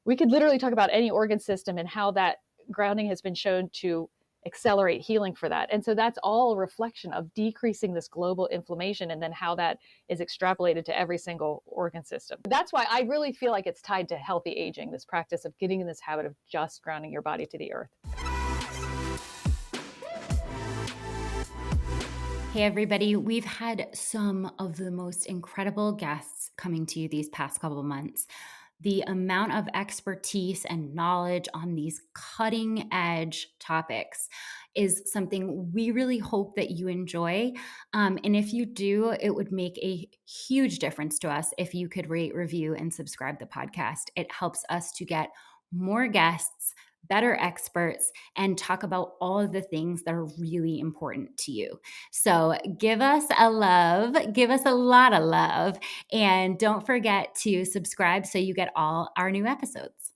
we could literally talk about any organ system and how that grounding has been shown to accelerate healing for that. And so that's all a reflection of decreasing this global inflammation, and then how that is extrapolated to every single organ system. That's why I really feel like it's tied to healthy aging, this practice of getting in this habit of just grounding your body to the earth. Hey everybody, we've had some of the most incredible guests coming to you these past couple of months. The amount of expertise and knowledge on these cutting edge topics is something we really hope that you enjoy. And if you do, it would make a huge difference to us if you could rate, review, and subscribe the podcast. It helps us to get more guests, better experts, and talk about all of the things that are really important to you. So give us a love, give us a lot of love, and don't forget to subscribe so you get all our new episodes.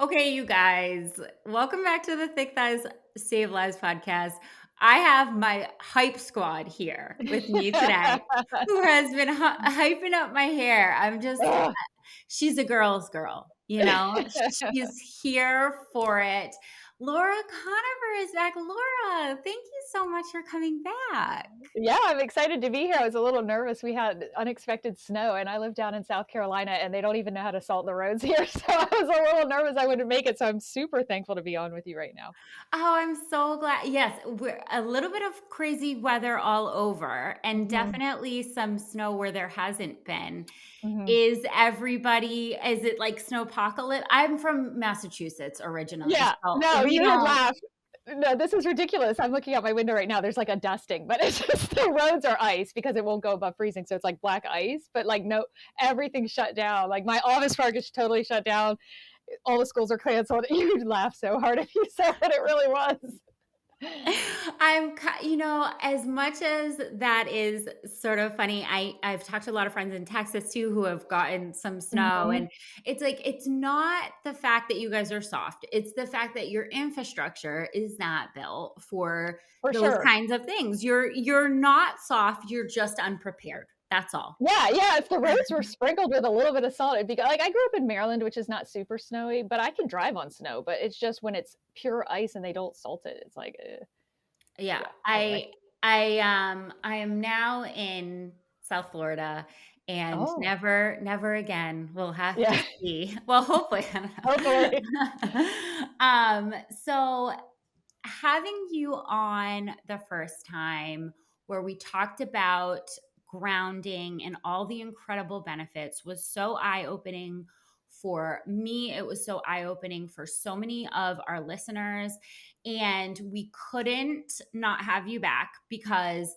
Okay, you guys, welcome back to the Thick Thighs Save Lives podcast. I have my hype squad here with me today who has been hyping up my hair. She's a girl's girl, you know, she's here for it. Laura Koniver is back. Laura, thank you so much for coming back. Yeah, I'm excited to be here. I was a little nervous. We had unexpected snow, and I live down in South Carolina, and they don't even know how to salt the roads here. So I was a little nervous I wouldn't make it. So I'm super thankful to be on with you right now. Oh, I'm so glad. Yes, we're a little bit of crazy weather all over, and definitely some snow where there hasn't been. Mm-hmm. Is it like snowpocalypse? I'm from Massachusetts originally. Yeah, So no, we you would don't. laugh. No, this is ridiculous. I'm looking out my window right now. There's like a dusting, but it's just the roads are ice because it won't go above freezing. So it's like black ice, but like no, everything's shut down. Like my office park is totally shut down. All the schools are canceled. You'd laugh so hard if you said what it really was. As much as that is sort of funny, I've talked to a lot of friends in Texas too who have gotten some snow, Mm-hmm. and it's like, it's not the fact that you guys are soft. It's the fact that your infrastructure is not built for those Sure. kinds of things. You're not soft, you're just unprepared. That's all. Yeah. If the roads were sprinkled with a little bit of salt, it'd be like I grew up in Maryland, which is not super snowy, but I can drive on snow. But it's just when it's pure ice and they don't salt it, it's like, Yeah. yeah. Anyway. I am now in South Florida, and Oh, never again. We'll have to yeah. see. Well, hopefully, Hopefully. I don't know. So having you on the first time where we talked about grounding and all the incredible benefits was so eye-opening for me. It was so eye-opening for so many of our listeners, and we couldn't not have you back because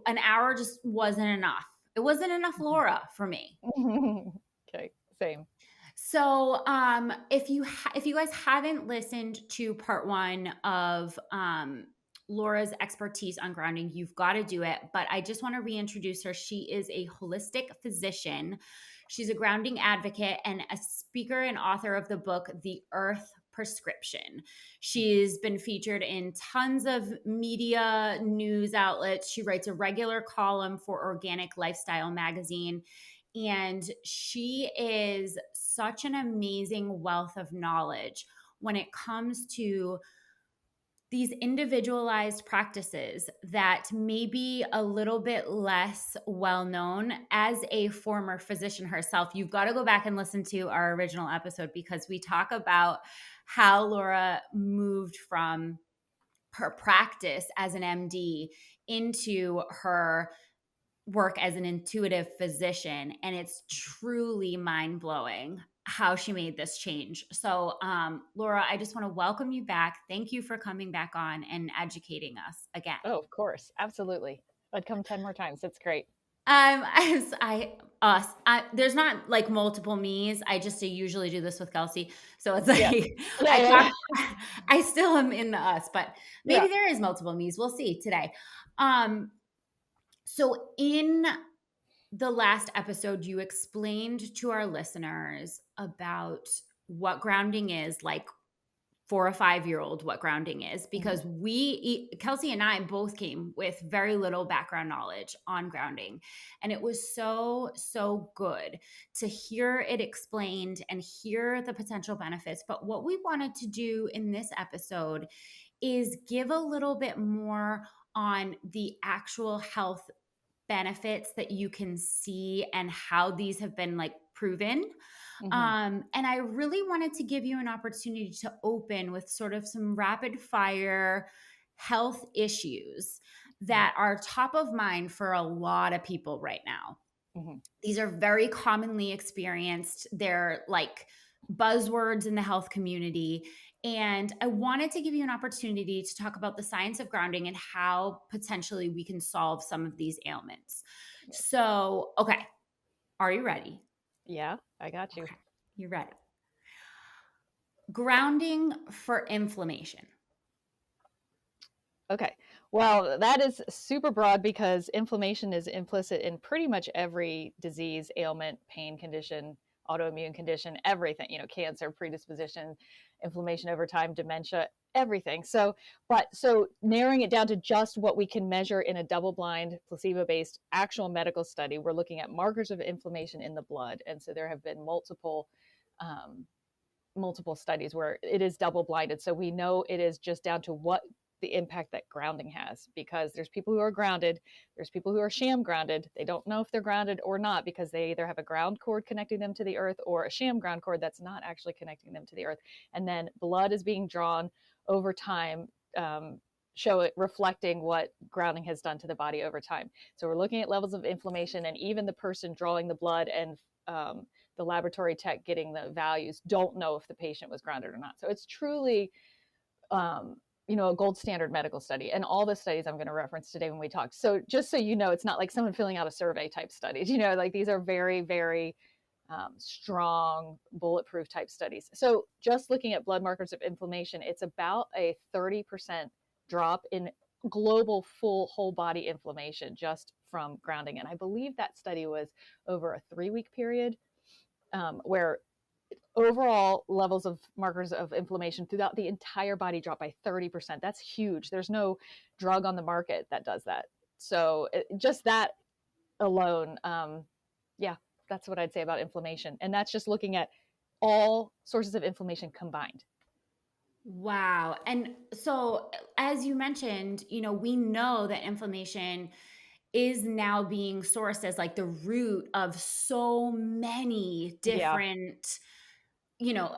an hour just wasn't enough. It wasn't enough Laura for me. Okay, same. So, if you guys haven't listened to part one of Laura's expertise on grounding, you've got to do it. But I just want to reintroduce her. She is a holistic physician. She's a grounding advocate and a speaker and author of the book, The Earth Prescription. She's been featured in tons of media news outlets. She writes a regular column for Organic Lifestyle magazine. And she is such an amazing wealth of knowledge when it comes to these individualized practices that may be a little bit less well known. As a former physician herself, you've got to go back and listen to our original episode because we talk about how Laura moved from her practice as an MD into her work as an intuitive physician, and it's truly mind-blowing how she made this change. So Laura, I just want to welcome you back. Thank you for coming back on and educating us again. Oh, of course. Absolutely. I'd come 10 more times. It's great. There's not like multiple me's. I usually do this with Kelsey. So it's like, Yeah. I Yeah. I still am in the us, but maybe Yeah. there is multiple me's. We'll see today. So in the last episode, you explained to our listeners about what grounding is, like for a 5-year-old what grounding is, because Kelsey and I both came with very little background knowledge on grounding. And it was so, so good to hear it explained and hear the potential benefits. But what we wanted to do in this episode is give a little bit more on the actual health benefits that you can see and how these have been like proven. And I really wanted to give you an opportunity to open with sort of some rapid fire health issues that are top of mind for a lot of people right now. These are very commonly experienced. They're like buzzwords in the health community. And I wanted to give you an opportunity to talk about the science of grounding and how potentially we can solve some of these ailments. So, okay, are you ready? Yeah, I got you. Okay, you're ready. Grounding for inflammation. Okay. Well, that is super broad because inflammation is implicit in pretty much every disease, ailment, pain condition, autoimmune condition, everything, cancer, predisposition, inflammation over time, dementia, everything. So narrowing it down to just what we can measure in a double-blind, placebo-based actual medical study, we're looking at markers of inflammation in the blood. And so there have been multiple studies where it is double-blinded. So we know it is just down to what the impact that grounding has, because there's people who are grounded, there's people who are sham grounded. They don't know if they're grounded or not because they either have a ground cord connecting them to the earth or a sham ground cord that's not actually connecting them to the earth. And then blood is being drawn over time, show it reflecting what grounding has done to the body over time. So we're looking at levels of inflammation, and even the person drawing the blood and the laboratory tech getting the values don't know if the patient was grounded or not. So it's truly a gold standard medical study, and all the studies I'm going to reference today when we talk. So just so you know, it's not like someone filling out a survey type studies, like these are very, very strong bulletproof type studies. So just looking at blood markers of inflammation, it's about a 30% drop in global whole body inflammation just from grounding. And I believe that study was over a 3-week period, where overall levels of markers of inflammation throughout the entire body drop by 30%. That's huge. There's no drug on the market that does that. So just that alone, that's what I'd say about inflammation. And that's just looking at all sources of inflammation combined. Wow. And so, as you mentioned, we know that inflammation is now being sourced as like the root of so many Yeah. different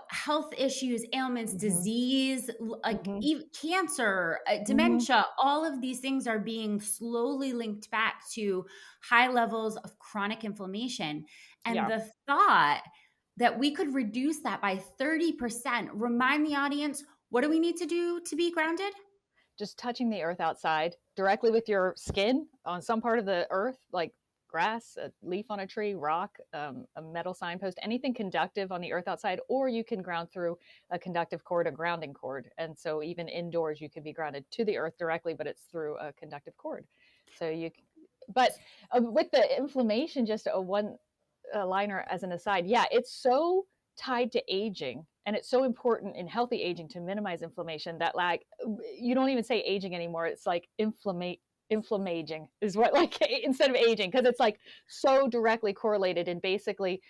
health issues, ailments, disease, like even cancer, dementia, all of these things are being slowly linked back to high levels of chronic inflammation. And the thought that we could reduce that by 30%, remind the audience, what do we need to do to be grounded? Just touching the earth outside directly with your skin on some part of the earth, like grass, a leaf on a tree, rock, a metal signpost, anything conductive on the earth outside, or you can ground through a conductive cord, a grounding cord. And so even indoors, you can be grounded to the earth directly, but it's through a conductive cord. So with the inflammation, just a one liner as an aside, it's so tied to aging, and it's so important in healthy aging to minimize inflammation that like you don't even say aging anymore. It's like inflammaging is what, like, instead of aging, because it's like so directly correlated in basically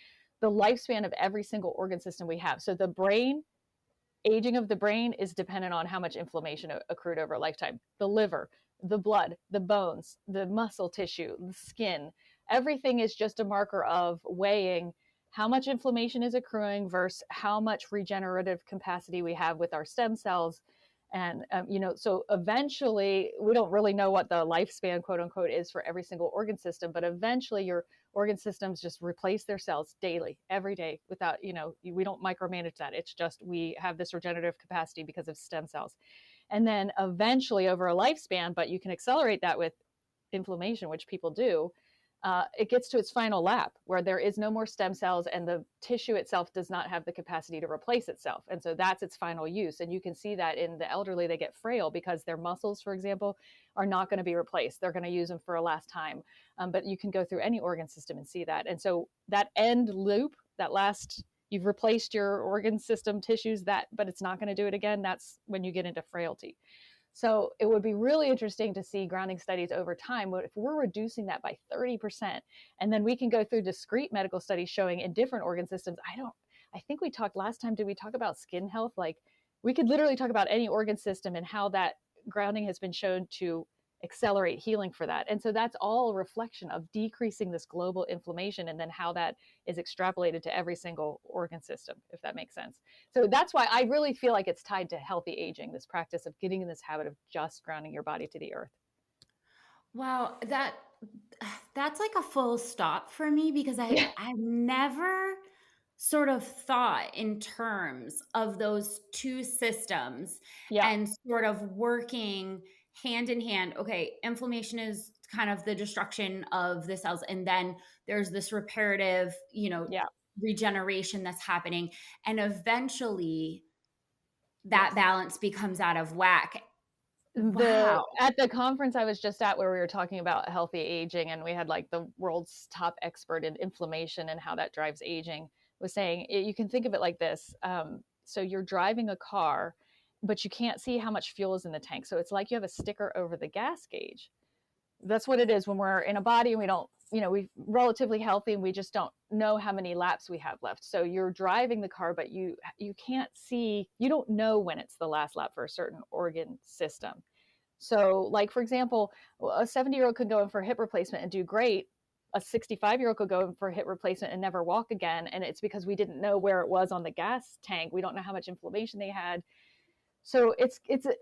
the lifespan of every single organ system we have. So the brain, aging of the brain is dependent on how much inflammation accrued over a lifetime. The liver, the blood, the bones, the muscle tissue, the skin, everything is just a marker of weighing how much inflammation is accruing versus how much regenerative capacity we have with our stem cells. And, so eventually we don't really know what the lifespan, quote unquote, is for every single organ system, but eventually your organ systems just replace their cells daily, every day without, we don't micromanage that. It's just, we have this regenerative capacity because of stem cells. And then eventually over a lifespan, but you can accelerate that with inflammation, which people do, it gets to its final lap where there is no more stem cells and the tissue itself does not have the capacity to replace itself. And so that's its final use. And you can see that in the elderly, they get frail because their muscles, for example, are not going to be replaced. They're going to use them for a last time. But you can go through any organ system and see that. And so that end loop, that last you've replaced your organ system tissues, but it's not going to do it again. That's when you get into frailty. So it would be really interesting to see grounding studies over time. If we're reducing that by 30%, and then we can go through discrete medical studies showing in different organ systems. I think we talked last time, did we talk about skin health? Like we could literally talk about any organ system and how that grounding has been shown to accelerate healing for that. And so that's all a reflection of decreasing this global inflammation and then how that is extrapolated to every single organ system, if that makes sense. So that's why I really feel like it's tied to healthy aging, this practice of getting in this habit of just grounding your body to the earth. Wow, that's like a full stop for me because Yeah. I've never sort of thought in terms of those two systems Yeah. and sort of working hand in hand. Okay, inflammation is kind of the destruction of the cells, and then there's this reparative, Yeah. regeneration that's happening, and eventually that Yes. balance becomes out of whack. The Wow. at the conference I was just at where we were talking about healthy aging, and we had like the world's top expert in inflammation and how that drives aging, was saying you can think of it like this. So you're driving a car, but you can't see how much fuel is in the tank, so it's like you have a sticker over the gas gauge. That's what it is when we're in a body and we don't, we're relatively healthy and we just don't know how many laps we have left. So you're driving the car, but you can't see, you don't know when it's the last lap for a certain organ system. So like, for example, a 70-year-old could go in for a hip replacement and do great. A 65-year-old could go in for a hip replacement and never walk again. And it's because we didn't know where it was on the gas tank. We don't know how much inflammation they had. So it's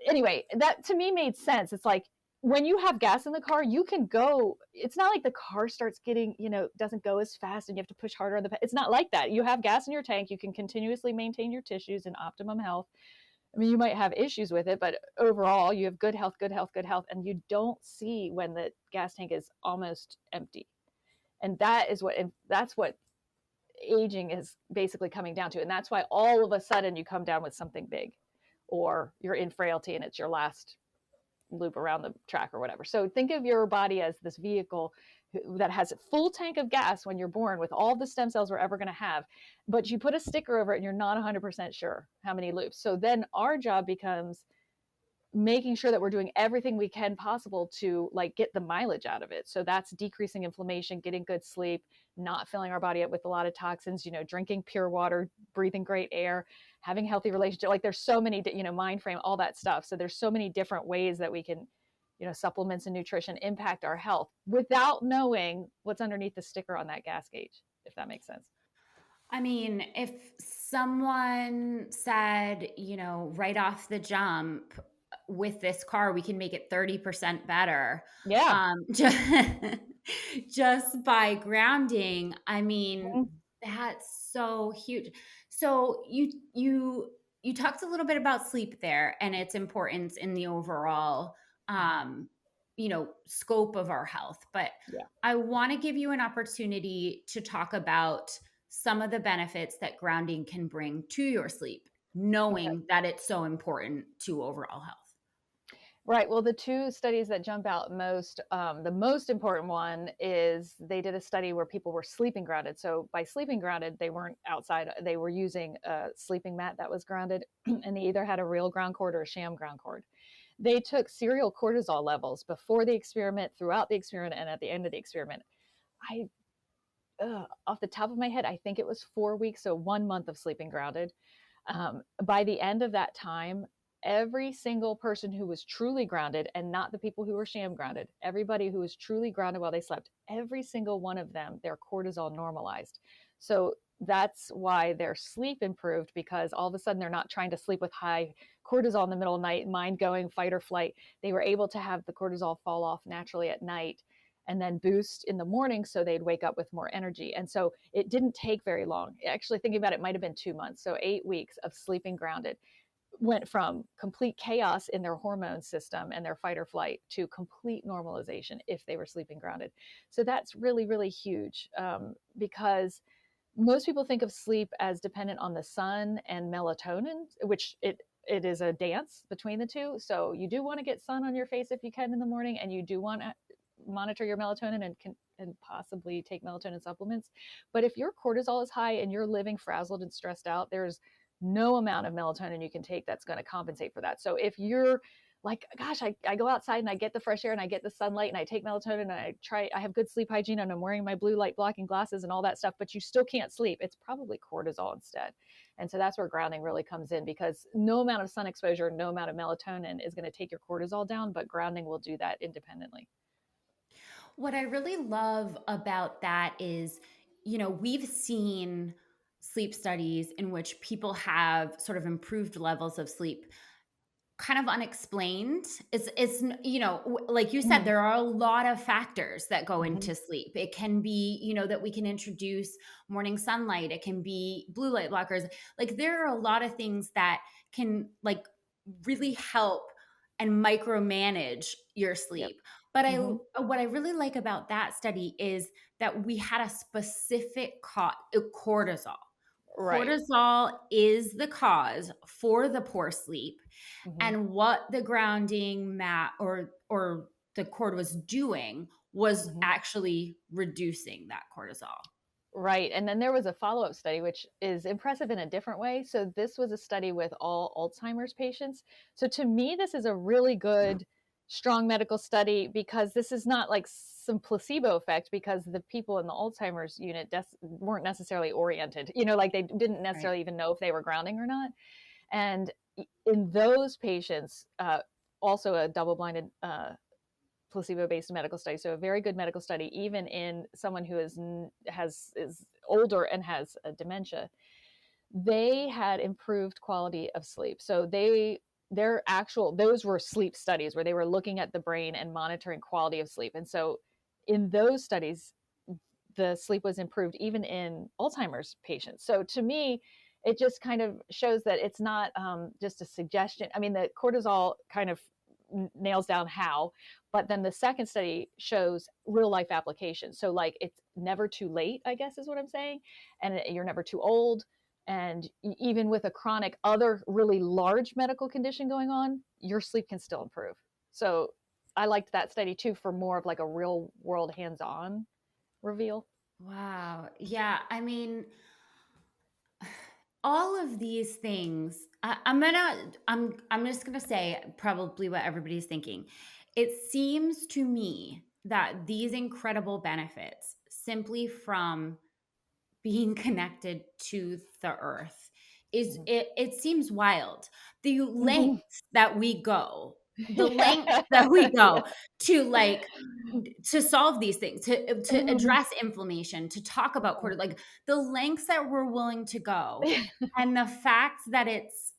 anyway, that to me made sense. It's like when you have gas in the car, you can go. It's not like the car starts getting, doesn't go as fast and you have to push harder on the. It's not like that. You have gas in your tank. You can continuously maintain your tissues in optimum health. I mean, you might have issues with it, but overall, you have good health, good health, good health, and you don't see when the gas tank is almost empty. And that's what aging is basically coming down to. And that's why all of a sudden you come down with something big, or you're in frailty and it's your last loop around the track or whatever. So think of your body as this vehicle that has a full tank of gas when you're born with all the stem cells we're ever going to have, but you put a sticker over it and you're not 100% sure how many loops. So then our job becomes making sure that we're doing everything we can possible to like get the mileage out of it. So that's decreasing inflammation, getting good sleep, not filling our body up with a lot of toxins, drinking pure water, breathing great air, having healthy relationships. Like there's so many, mind frame, all that stuff. So there's so many different ways that we can, supplements and nutrition impact our health without knowing what's underneath the sticker on that gas gauge, if that makes sense. I mean, if someone said, right off the jump, with this car, we can make it 30% better. Yeah. Just by grounding, I mean, Mhm. that's so huge. So you talked a little bit about sleep there and its importance in the overall scope of our health. But Yeah. I want to give you an opportunity to talk about some of the benefits that grounding can bring to your sleep, Okay. knowing that it's so important to overall health. Right. Well, the two studies that jump out most, the most important one is they did a study where people were sleeping grounded. So by sleeping grounded, they weren't outside. They were using a sleeping mat that was grounded, and they either had a real ground cord or a sham ground cord. They took serial cortisol levels before the experiment, throughout the experiment, and at the end of the experiment. I, off the top of my head, I think it was 4 weeks, so 1 month of sleeping grounded. By the end of that time, every single person who was truly grounded, and not the people who were sham grounded, everybody who was truly grounded while they slept, every single one of them, their cortisol normalized. So that's why their sleep improved, because all of a sudden they're not trying to sleep with high cortisol in the middle of the night, mind going fight or flight. They were able to have the cortisol fall off naturally at night and then boost in the morning, so they'd wake up with more energy. And so it didn't take very long. Actually, thinking about it, might have been 2 months. So 8 weeks of sleeping grounded went from complete chaos in their hormone system and their fight or flight to complete normalization if they were sleeping grounded. So that's really, really huge, because most people think of sleep as dependent on the sun and melatonin, which it is a dance between the two. So you do want to get sun on your face if you can in the morning, and you do want monitor your melatonin and possibly take melatonin supplements. But if your cortisol is high and you're living frazzled and stressed out, there's no amount of melatonin you can take that's going to compensate for that. So if you're like, gosh, I go outside and I get the fresh air and I get the sunlight and I take melatonin and I have good sleep hygiene and I'm wearing my blue light blocking glasses and all that stuff, but you still can't sleep, it's probably cortisol instead. And so that's where grounding really comes in, because no amount of sun exposure, no amount of melatonin is going to take your cortisol down, but grounding will do that independently. What I really love about that is, we've seen sleep studies in which people have sort of improved levels of sleep kind of unexplained. Like you said, Mm-hmm. there are a lot of factors that go Mm-hmm. into sleep. It can be, that we can introduce morning sunlight. It can be blue light blockers. Like there are a lot of things that can like really help and micromanage your Yep. sleep. But Mm-hmm. what I really like about that study is that we had a specific cortisol. Right. Cortisol is the cause for the poor sleep, Mm-hmm. and what the grounding mat or the cord was doing was Mm-hmm. actually reducing that cortisol. Right. And then there was a follow up study, which is impressive in a different way. So, this was a study with all Alzheimer's patients. So, to me, this is a really good, strong medical study, because this is not like some placebo effect, because the people in the Alzheimer's unit weren't necessarily oriented, like they didn't Right. necessarily even know if they were grounding or not. And in those patients, also a double blinded placebo-based medical study, so a very good medical study, even in someone who is older and has a dementia. They had improved quality of sleep. So those were sleep studies where they were looking at the brain and monitoring quality of sleep. And so in those studies, the sleep was improved even in Alzheimer's patients. So to me, it just kind of shows that it's not just a suggestion. I mean, the cortisol kind of nails down how, but then the second study shows real life application. So like it's never too late, I guess is what I'm saying, and you're never too old. And even with a chronic other really large medical condition going on, your sleep can still improve. So I liked that study too, for more of like a real world hands-on reveal. Wow. Yeah. I mean, all of these things. I'm just gonna say probably what everybody's thinking. It seems to me that these incredible benefits simply from being connected to the earth it seems wild, the Mhm. lengths that we go the lengths that we go to like to solve these things, to address inflammation, to talk about like the lengths that we're willing to go, and the fact that it's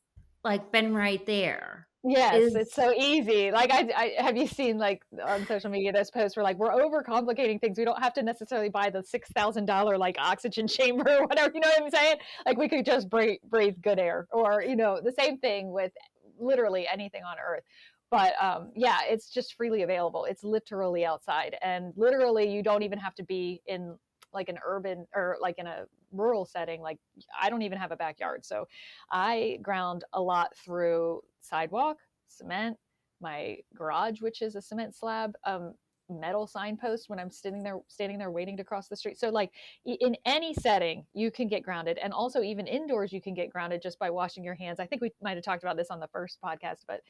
like been right there Yes, is it's so easy. Like I have you seen like on social media those posts where like we're overcomplicating things. We don't have to necessarily buy the $6,000 like oxygen chamber or whatever. You know what I'm saying? Like we could just breathe good air, or the same thing with literally anything on Earth. But yeah, it's just freely available. It's literally outside, and literally you don't even have to be in like an urban or like in a rural setting. Like I don't even have a backyard, so I ground a lot through sidewalk, cement, my garage, which is a cement slab, metal signpost when I'm standing there waiting to cross the street. So like in any setting, you can get grounded, and also even indoors, you can get grounded just by washing your hands. I think we might have talked about this on the first podcast, but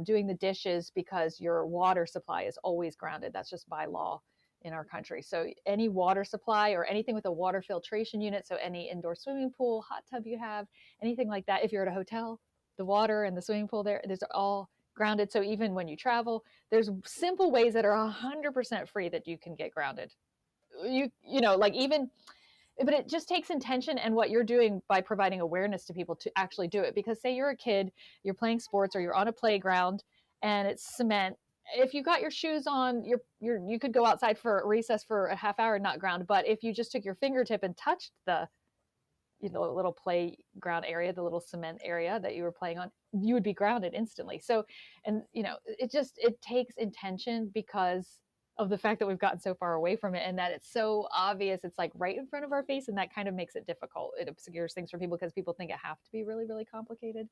doing the dishes, because your water supply is always grounded. That's just by law in our country. So any water supply or anything with a water filtration unit, so any indoor swimming pool, hot tub you have, anything like that. If you're at a hotel, the water and the swimming pool there's all grounded. So even when you travel, there's simple ways that are 100% free that you can get grounded. Like even, but it just takes intention and what you're doing by providing awareness to people to actually do it. Because say you're a kid, you're playing sports or you're on a playground and it's cement. If you got your shoes on, you could go outside for a recess for a half hour and not ground. But if you just took your fingertip and touched the little playground area, the little cement area that you were playing on, you would be grounded instantly. So, and it takes intention, because of the fact that we've gotten so far away from it, and that it's so obvious. It's like right in front of our face, and that kind of makes it difficult. It obscures things for people because people think it have to be really, really complicated.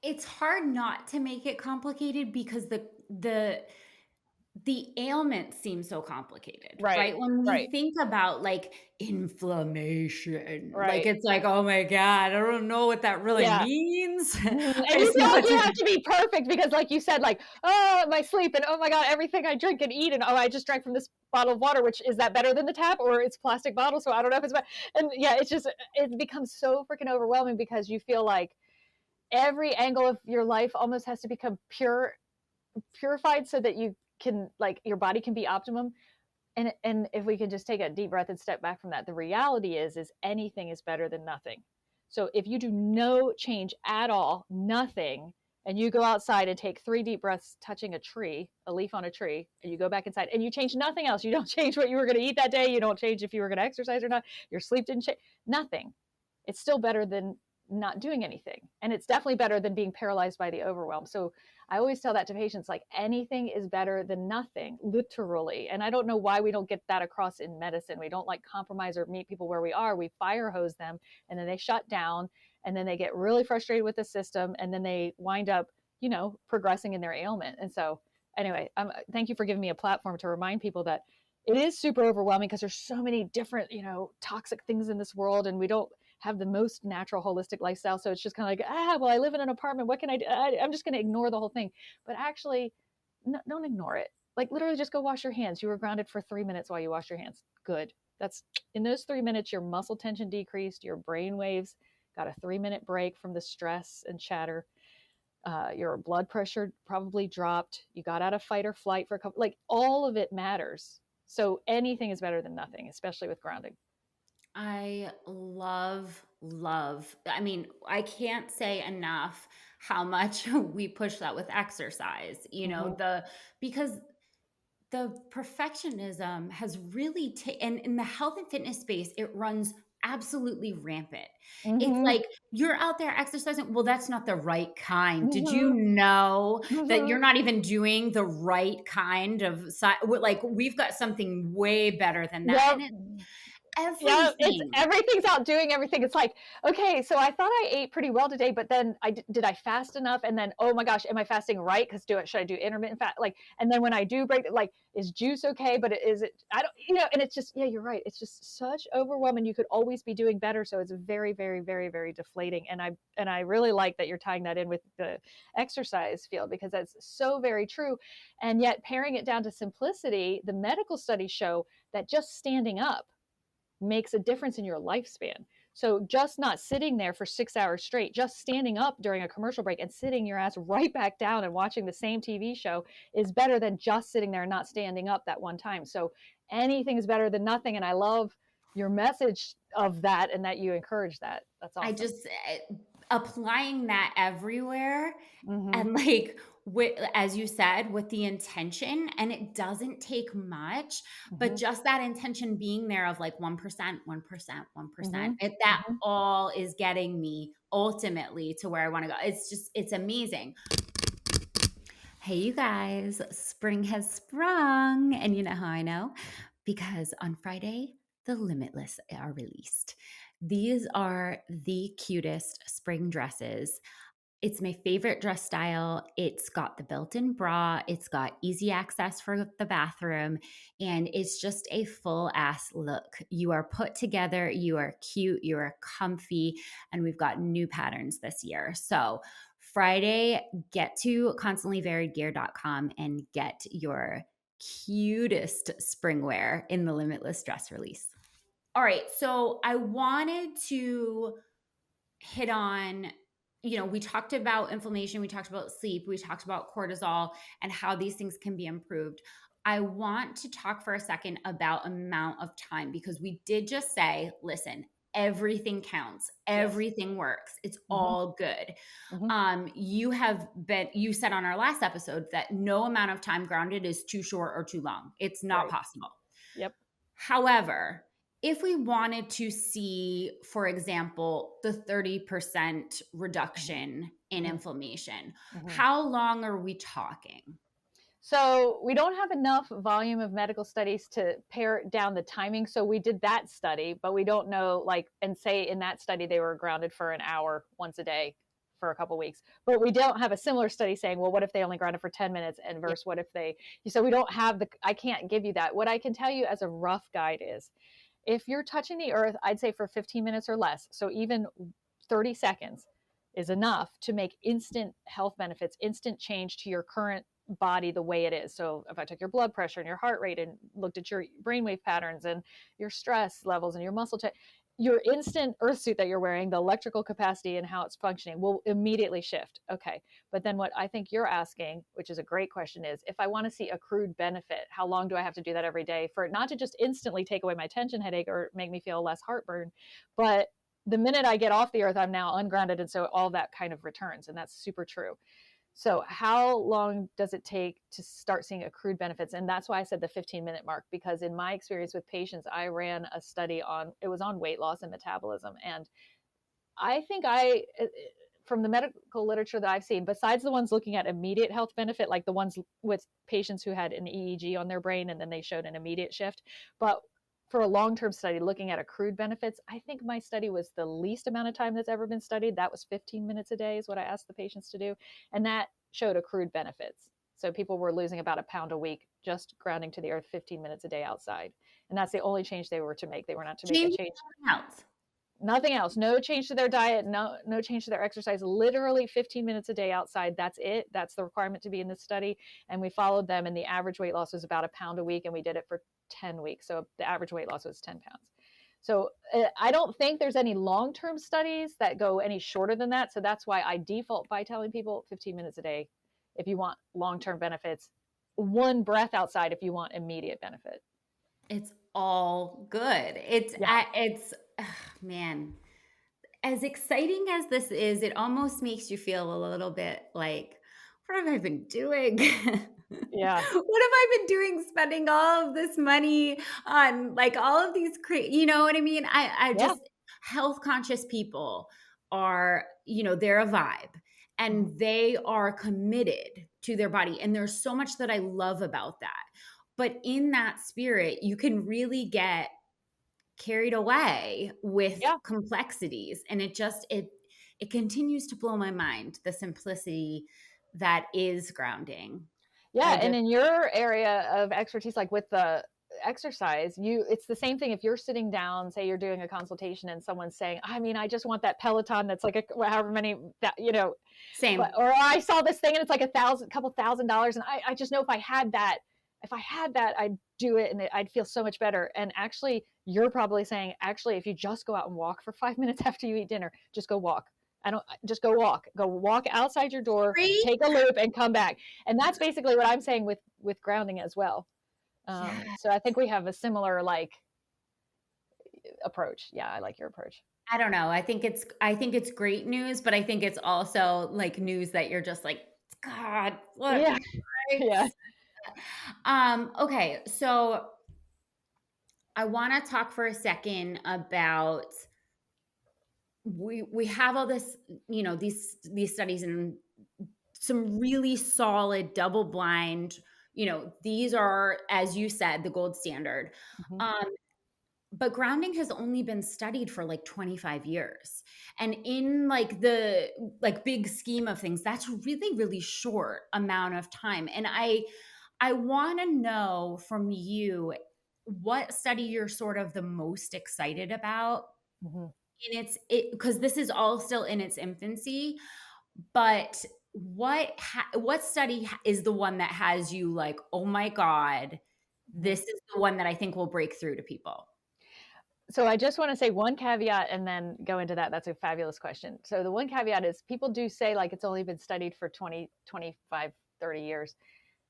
it's hard not to make it complicated because the the ailments seem so complicated, Right. right? When we Right. think about like inflammation, like Right. it's like, oh my God, I don't know what that really Yeah. means. Mhm, and I you just feel know like it's you a have to be perfect because like you said, like, "Oh, my sleep and oh my god, everything I drink and eat and oh, I just drank from this bottle of water, which is that better than the tap or it's plastic bottle, so I don't know if it's better." And yeah, it's just it becomes so freaking overwhelming because you feel like every angle of your life almost has to become purified so that you can like your body can be optimum. And if we can just take a deep breath and step back from that, the reality is anything is better than nothing. So if you do no change at all, nothing, and you go outside and take 3 deep breaths touching a tree, a leaf on a tree, and you go back inside and you change nothing else, you don't change what you were going to eat that day, you don't change if you were going to exercise or not, your sleep didn't change, nothing, it's still better than not doing anything. And it's definitely better than being paralyzed by the overwhelm. So I always tell that to patients, like anything is better than nothing, literally. And I don't know why we don't get that across in medicine. We don't like compromise or meet people where we are. We fire hose them and then they shut down and then they get really frustrated with the system and then they wind up, progressing in their ailment. And so anyway, thank you for giving me a platform to remind people that it is super overwhelming because there's so many different, toxic things in this world and we don't have the most natural holistic lifestyle. So it's just kind of like, well, I live in an apartment. What can I do? I'm just going to ignore the whole thing. But actually, no, don't ignore it. Like literally just go wash your hands. You were grounded for 3 minutes while you wash your hands. Good. That's in those 3 minutes, your muscle tension decreased, your brain waves got a 3 minute break from the stress and chatter. Your blood pressure probably dropped. You got out of fight or flight for a couple, like all of it matters. So anything is better than nothing, especially with grounding. I love. I mean, I can't say enough how much we push that with exercise, Mm-hmm. because the perfectionism has really and in the health and fitness space, it runs absolutely rampant. It's Mm-hmm. like you're out there exercising. Well, that's not the right kind. Did you Mm-hmm. know that Mm-hmm. you're not even doing the right kind of like we've got something way better than that, Yep. and it's Yeah, it's everything. everything's out doing everything. It's like, okay, so I thought I ate pretty well today, but then did I fast enough? And then, oh my gosh, am I fasting right? Because should I do intermittent fast? Like, and then when I do break, like, is juice okay? But is it? I don't, and it's just, yeah, you're right. It's just such overwhelming. You could always be doing better, so it's very, very, very, very deflating. And I really like that you're tying that in with the exercise field because that's so very true. And yet, paring it down to simplicity, the medical studies show that just standing up makes a difference in your lifespan. So just not sitting there for 6 hours straight, just standing up during a commercial break and sitting your ass right back down and watching the same TV show is better than just sitting there and not standing up that one time. So anything is better than nothing. And I love your message of that and that you encourage that. That's I awesome. just applying that everywhere, Mm-hmm. and like as you said, with the intention, and it doesn't take much, but Mm-hmm. just that intention being there of like 1%, 1%, 1%, Mm-hmm. that Mm-hmm. all is getting me ultimately to where I want to go. It's amazing. Hey, you guys, spring has sprung. And you know how I know? Because on Friday, the Limitless are released. These are the cutest spring dresses. It's my favorite dress style. It's got the built in bra, it's got easy access for the bathroom, and it's just a full ass look. You are put together, you are cute, you are comfy, and we've got new patterns this year. So, Friday, get to constantlyvariedgear.com and get your cutest spring wear in the Limitless dress release. All right, so I wanted to hit on, we talked about inflammation, we talked about sleep, we talked about cortisol and how these things can be improved. I want to talk for a second about amount of time because we did just say, listen, everything counts, Yes. everything works, it's Mm-hmm. all good. Mm-hmm. You said on our last episode that no amount of time grounded is too short or too long. It's not Right. possible. Yep. However, if we wanted to see, for example, the 30% reduction in Mm-hmm. inflammation, Mm-hmm. how long are we talking? So we don't have enough volume of medical studies to pare down the timing. So we did that study, but we don't know, like, and say in that study they were grounded for an hour once a day for a couple of weeks. But we don't have a similar study saying, well, what if they only grounded for 10 minutes and versus what if they, so we don't have I can't give you that. What I can tell you as a rough guide is if you're touching the earth, I'd say for 15 minutes or less. So even 30 seconds is enough to make instant health benefits, instant change to your current body the way it is. So if I took your blood pressure and your heart rate and looked at your brainwave patterns and your stress levels and your muscle check, your instant earth suit that you're wearing, the electrical capacity and how it's functioning will immediately shift. Okay. But then what I think you're asking, which is a great question, is if I want to see accrued benefit, how long do I have to do that every day for it not to just instantly take away my tension headache or make me feel less heartburn, but the minute I get off the earth, I'm now ungrounded. And so all that kind of returns. And that's super true. So how long does it take to start seeing accrued benefits? And that's why I said the 15-minute mark, because in my experience with patients, I ran a study it was on weight loss and metabolism. And I think from the medical literature that I've seen, besides the ones looking at immediate health benefit, like the ones with patients who had an EEG on their brain and then they showed an immediate shift, but for a long-term study looking at accrued benefits, I think my study was the least amount of time that's ever been studied. That was 15 minutes a day is what I asked the patients to do. And that showed accrued benefits. So people were losing about a pound a week just grounding to the earth 15 minutes a day outside. And that's the only change they were to make. They were not to make a change. Nothing else. No change to their diet. No change to their exercise. Literally 15 minutes a day outside. That's it. That's the requirement to be in this study. And we followed them, and the average weight loss was about a pound a week, and we did it for 10 weeks. So the average weight loss was 10 pounds. So I don't think there's any long-term studies that go any shorter than that. So that's why I default by telling people 15 minutes a day if you want long-term benefits, one breath outside if you want immediate benefit. It's all good. It's man, as exciting as this is, it almost makes you feel a little bit like, what have I been doing? Yeah. What have I been doing spending all of this money on like all of these you know what I mean? I just health conscious people are, they're a vibe and they are committed to their body. And there's so much that I love about that. But in that spirit, you can really get carried away with complexities. And it continues to blow my mind, the simplicity that is grounding. Yeah. And in your area of expertise, like with the exercise, it's the same thing. If you're sitting down, say you're doing a consultation and someone's saying, I mean, I just want that Peloton that's like however many that, same. Or I saw this thing and it's like couple $1,000. And I just know if I had that, I'd do it and I'd feel so much better. And actually, you're probably saying, if you just go out and walk for 5 minutes after you eat dinner, just go walk. Just go walk outside your door, take a loop and come back. And that's basically what I'm saying with grounding as well. So I think we have a similar approach. Yeah. I like your approach. I don't know. I think it's great news, but I think it's also like news that you're just like, God, what? Yeah. Yeah. Okay. So I want to talk for a second about, we have all this, these studies and some really solid double blind, these are, as you said, the gold standard. But grounding has only been studied for like 25 years. And in the big scheme of things, that's really, really short amount of time. And I want to know from you what study you're sort of the most excited about. Because this is all still in its infancy, but what study is the one that has you like, oh my God, this is the one that I think will break through to people? So I just want to say one caveat and then go into that. That's a fabulous question. So the one caveat is people do say like it's only been studied for 20, 25, 30 years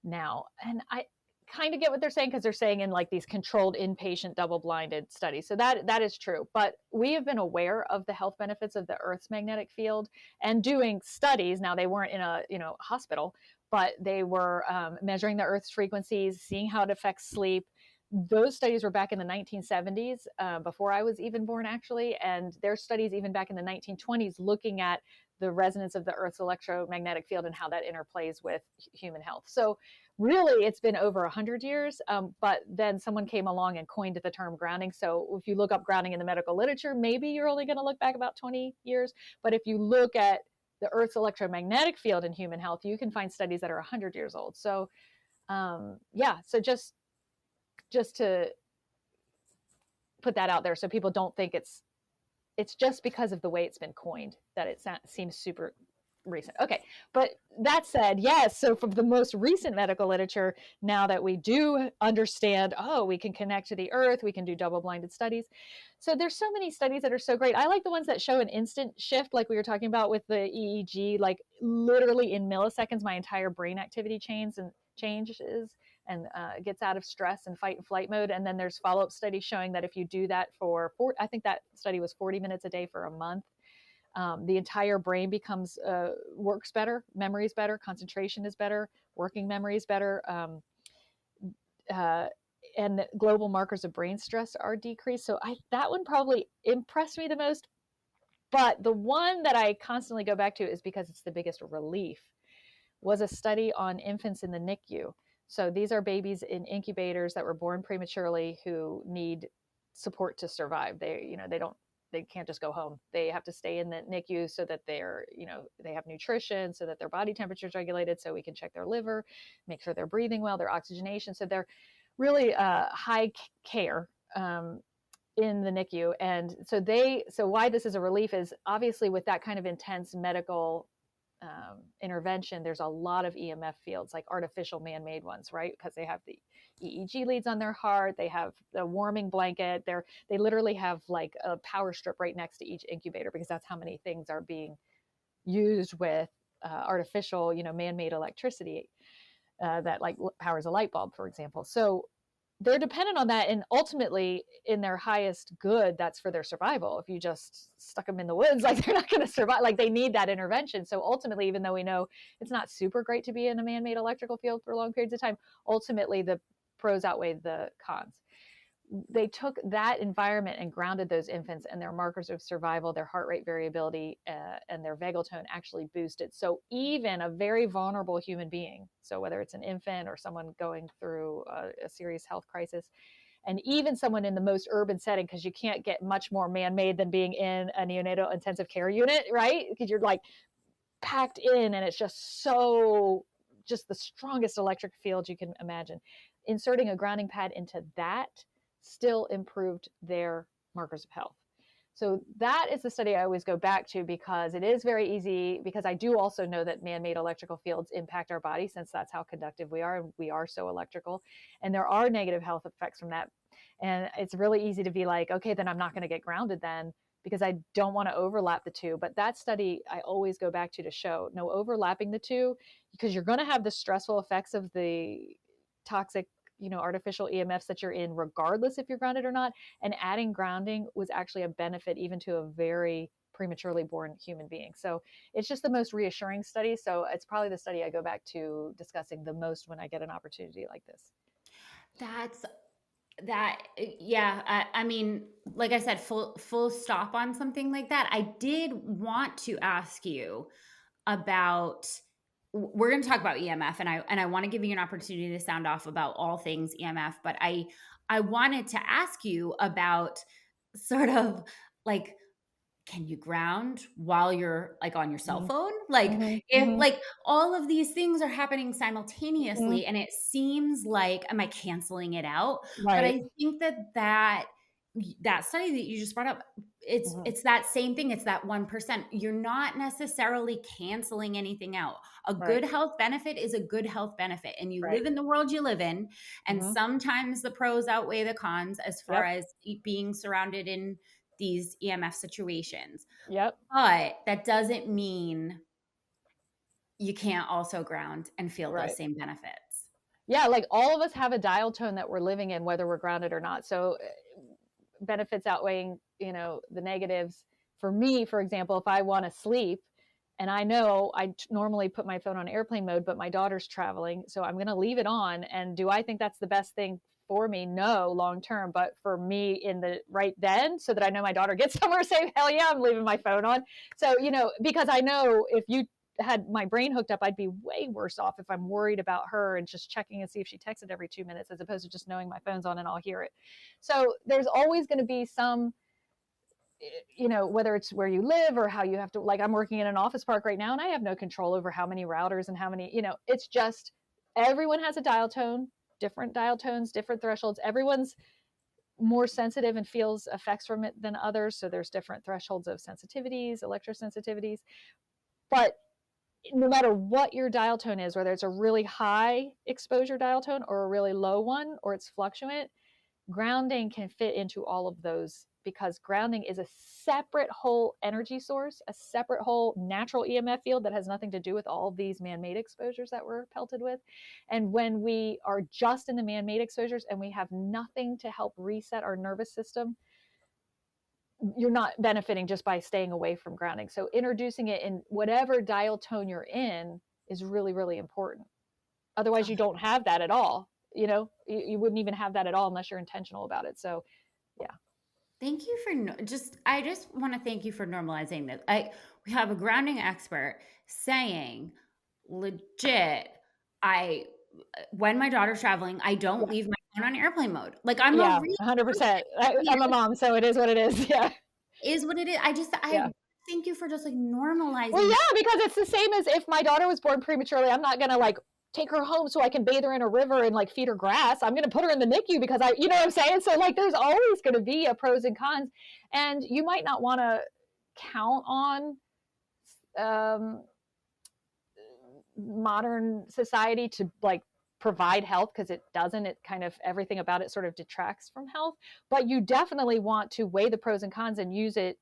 now. And I kind of get what they're saying because they're saying in like these controlled inpatient double-blinded studies. So that is true. But we have been aware of the health benefits of the Earth's magnetic field and doing studies. Now they weren't in a hospital, but they were measuring the Earth's frequencies, seeing how it affects sleep. Those studies were back in the 1970s, before I was even born, actually. And there's studies even back in the 1920s looking at the resonance of the Earth's electromagnetic field and how that interplays with human health. So really, it's been over 100 years. But then someone came along and coined the term grounding. So if you look up grounding in the medical literature, maybe you're only going to look back about 20 years. But if you look at the Earth's electromagnetic field in human health, you can find studies that are 100 years old. So yeah, so just to put that out there so people don't think it's just because of the way it's been coined that it seems super recent. Okay, but that said, yes, so from the most recent medical literature, now that we do understand, oh, we can connect to the earth, we can do double-blinded studies. So there's so many studies that are so great. I like the ones that show an instant shift, like we were talking about with the EEG, like literally in milliseconds, my entire brain activity changes and gets out of stress and fight and flight mode. And then there's follow-up studies showing that if you do that I think that study was 40 minutes a day for a month, the entire brain becomes works better, memory is better, concentration is better, working memory is better, and global markers of brain stress are decreased. So that one probably impressed me the most. But the one that I constantly go back to is because it's the biggest relief, was a study on infants in the NICU. So these are babies in incubators that were born prematurely who need support to survive. They can't just go home. They have to stay in the NICU so that they have nutrition, so that their body temperature is regulated, so we can check their liver, make sure they're breathing well, their oxygenation. So they're really high care in the NICU. And so why this is a relief is obviously with that kind of intense medical intervention, there's a lot of EMF fields, like artificial man-made ones, right? Because they have the EEG leads on their heart, they have the warming blanket, they literally have like a power strip right next to each incubator, because that's how many things are being used with artificial, man-made electricity that like powers a light bulb, for example. So they're dependent on that, and ultimately in their highest good, that's for their survival. If you just stuck them in the woods, like they're not going to survive, like they need that intervention. So ultimately, even though we know it's not super great to be in a man-made electrical field for long periods of time, ultimately the pros outweigh the cons. They took that environment and grounded those infants, and their markers of survival, their heart rate variability, and their vagal tone actually boosted. So even a very vulnerable human being, so whether it's an infant or someone going through a serious health crisis, and even someone in the most urban setting, because you can't get much more man-made than being in a neonatal intensive care unit, right? Because you're like packed in, and it's just the strongest electric field you can imagine. Inserting a grounding pad into that still improved their markers of health. So that is the study I always go back to, because it is very easy, because I do also know that man-made electrical fields impact our body, since that's how conductive we are, and we are so electrical, and there are negative health effects from that. And it's really easy to be like, okay, then I'm not going to get grounded then, because I don't want to overlap the two. But that study I always go back to show no overlapping the two, because you're going to have the stressful effects of the toxic artificial EMFs that you're in, regardless if you're grounded or not. And adding grounding was actually a benefit even to a very prematurely born human being. So it's just the most reassuring study. So it's probably the study I go back to discussing the most when I get an opportunity like this. Yeah. I mean, like I said, full stop on something like that. I did want to ask you about, we're going to talk about EMF, and I want to give you an opportunity to sound off about all things EMF, but I wanted to ask you about sort of like, can you ground while you're like on your cell phone? Like Mm-hmm. if Mm-hmm. like all of these things are happening Mm-hmm. simultaneously, and it seems like, am I canceling it out? But Right. I think that study that you just brought up, Mm-hmm. it's that same thing. It's that 1%. You're not necessarily canceling anything out. A Right. good health benefit is a good health benefit, and you Right. live in the world you live in, and Mm-hmm. sometimes the pros outweigh the cons as far Yep. as being surrounded in these EMF situations. Yep. But that doesn't mean you can't also ground and feel those Right. same benefits. Yeah, like all of us have a dial tone that we're living in, whether we're grounded or not. So benefits outweighing, the negatives. For me, for example, if I want to sleep, and I know I normally put my phone on airplane mode, but my daughter's traveling, so I'm going to leave it on. And do I think that's the best thing for me? No, long term. But for me, in the right then, so that I know my daughter gets somewhere safe, hell yeah, I'm leaving my phone on. So, because I know if you had my brain hooked up, I'd be way worse off if I'm worried about her and just checking and see if she texted every 2 minutes, as opposed to just knowing my phone's on and I'll hear it. So there's always going to be some whether it's where you live or how you have to, like, I'm working in an office park right now and I have no control over how many routers and how many, it's just everyone has a dial tone, different dial tones, different thresholds. Everyone's more sensitive and feels effects from it than others. So there's different thresholds of sensitivities, electrosensitivities. But no matter what your dial tone is, whether it's a really high exposure dial tone or a really low one, or it's fluctuant, grounding can fit into all of those, because grounding is a separate whole energy source, a separate whole natural EMF field that has nothing to do with all of these man-made exposures that we're pelted with. And when we are just in the man-made exposures and we have nothing to help reset our nervous system, you're not benefiting just by staying away from grounding. So introducing it in whatever dial tone you're in is really, really important. Otherwise, you don't have that at all. You wouldn't even have that at all unless you're intentional about it. So, yeah. Thank you for I just want to thank you for normalizing this. We have a grounding expert saying, legit, when my daughter's traveling, I don't leave my phone on airplane mode. Like, I'm a Yeah, real 100%. I'm a here mom, so it is what it is. Yeah. is what it is. I Yeah. thank you for just like Well, normalizing that. yeah, because it's the same as if my daughter was born prematurely. I'm not going to like take her home so I can bathe her in a river and like feed her grass. I'm going to put her in the NICU because you know what I'm saying? So like there's always going to be a pros and cons, and you might not want to count on um, modern society to like provide health, because it doesn't. It kind of, everything about it sort of detracts from health, but you definitely want to weigh the pros and cons and use it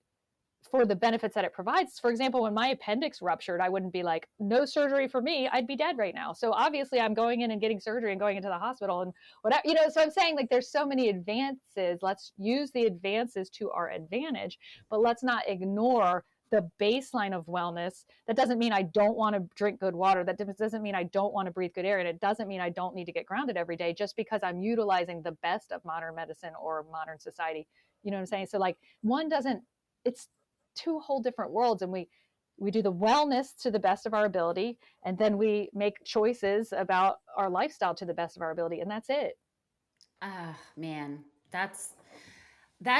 for the benefits that it provides. For example, when my appendix ruptured, I wouldn't be like, no surgery for me, I'd be dead right now. So obviously I'm going in and getting surgery and going into the hospital and whatever, so I'm saying, like, there's so many advances. Let's use the advances to our advantage, but let's not ignore the baseline of wellness. That doesn't mean I don't want to drink good water. That doesn't mean I don't want to breathe good air. And it doesn't mean I don't need to get grounded every day just because I'm utilizing the best of modern medicine or modern society. You know what I'm saying? So like one doesn't, it's two whole different worlds. And we do the wellness to the best of our ability, and then we make choices about our lifestyle to the best of our ability, and that's it. Ah, man, that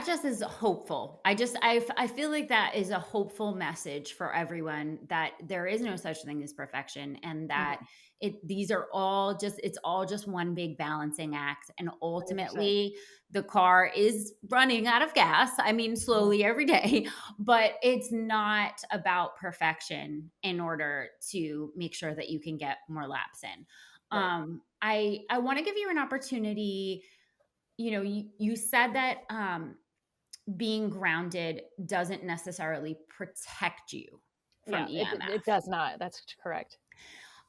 just is hopeful. I feel like that is a hopeful message for everyone, that there is no such thing as perfection, and that these are all just, it's all just one big balancing act. And 100%. ultimately the car is running out of gas. I mean, slowly every day, but it's not about perfection in order to make sure that you can get more laps in. Right. I want to give you an opportunity. You said that being grounded doesn't necessarily protect you from Yeah, it EMF. does not. That's correct.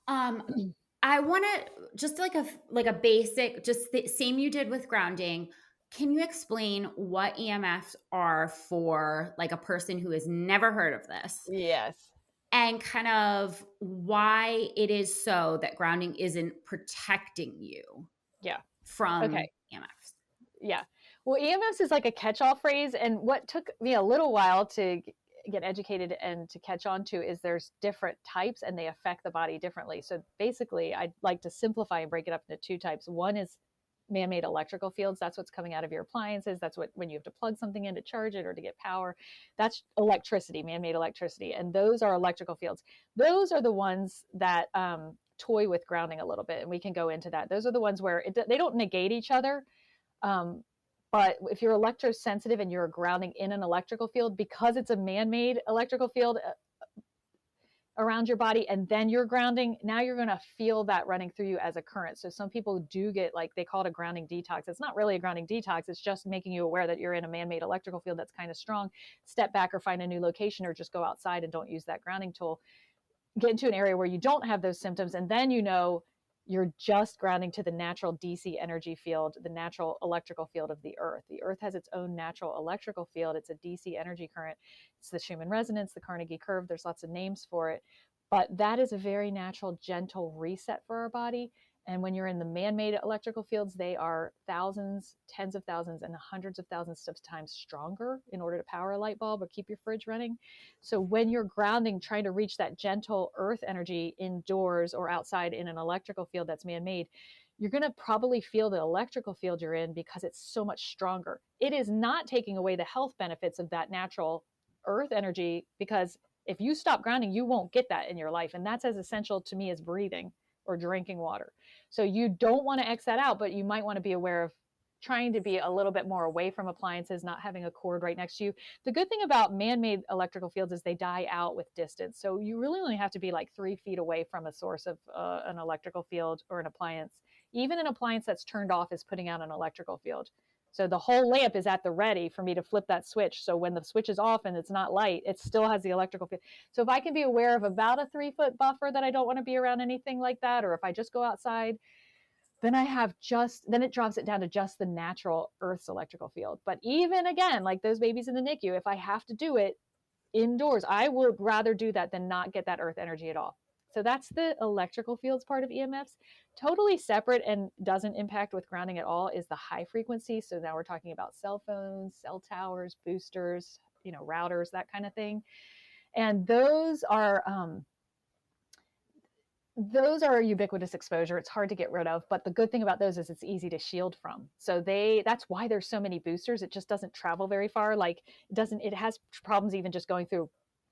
Um, I want to just like a basic, just the same you did with grounding. Can you explain what EMFs are for like a person who has never heard of this, Yes. and kind of why it is so that grounding isn't protecting you Yeah. from Okay. EMFs? Yeah. Well, EMS is like a catch-all phrase, and what took me a little while to get educated and to catch on to is there's different types and they affect the body differently. So basically, I'd like to simplify and break it up into two types. One is man-made electrical fields. That's what's coming out of your appliances. That's what, when you have to plug something in to charge it or to get power, that's electricity, man-made electricity. And those are electrical fields. Those are the ones that toy with grounding a little bit, and we can go into that. Those are the ones where they don't negate each other. Um, but if you're electrosensitive and you're grounding in an electrical field, because it's a man-made electrical field around your body, and then you're grounding, now you're going to feel that running through you as a current. So some people do get, like, they call it a grounding detox. It's not really a grounding detox. It's just making you aware that you're in a man-made electrical field that's kind of strong. Step back or find a new location, or just go outside and don't use that grounding tool. Get into an area where you don't have those symptoms, and then you're just grounding to the natural DC energy field, the natural electrical field of the earth. The earth has its own natural electrical field. It's a DC energy current. It's the Schumann resonance, the Carnegie curve. There's lots of names for it. But that is a very natural, gentle reset for our body. And when you're in the man-made electrical fields, they are thousands, tens of thousands, and hundreds of thousands of times stronger in order to power a light bulb or keep your fridge running. So when you're grounding, trying to reach that gentle earth energy indoors or outside in an electrical field that's man-made, you're going to probably feel the electrical field you're in because it's so much stronger. It is not taking away the health benefits of that natural earth energy, because if you stop grounding, you won't get that in your life. And that's as essential to me as breathing or drinking water. So you don't want to X that out, but you might want to be aware of trying to be a little bit more away from appliances, not having a cord right next to you. The good thing about man-made electrical fields is they die out with distance. So you really only have to be like 3 feet away from a source of an electrical field or an appliance. Even an appliance that's turned off is putting out an electrical field. So the whole lamp is at the ready for me to flip that switch. So when the switch is off and it's not light, it still has the electrical field. So if I can be aware of about a 3-foot buffer that I don't want to be around anything like that, or if I just go outside, then then it drops it down to just the natural Earth's electrical field. But even again, like those babies in the NICU, if I have to do it indoors, I would rather do that than not get that Earth energy at all. So that's the electrical fields part of EMFs. Totally separate and doesn't impact with grounding at all is the high frequency. So now we're talking about cell phones, cell towers, boosters, routers, that kind of thing. And those are a ubiquitous exposure. It's hard to get rid of, but the good thing about those is it's easy to shield from. So that's why there's so many boosters. It just doesn't travel very far. Like it has problems even just going through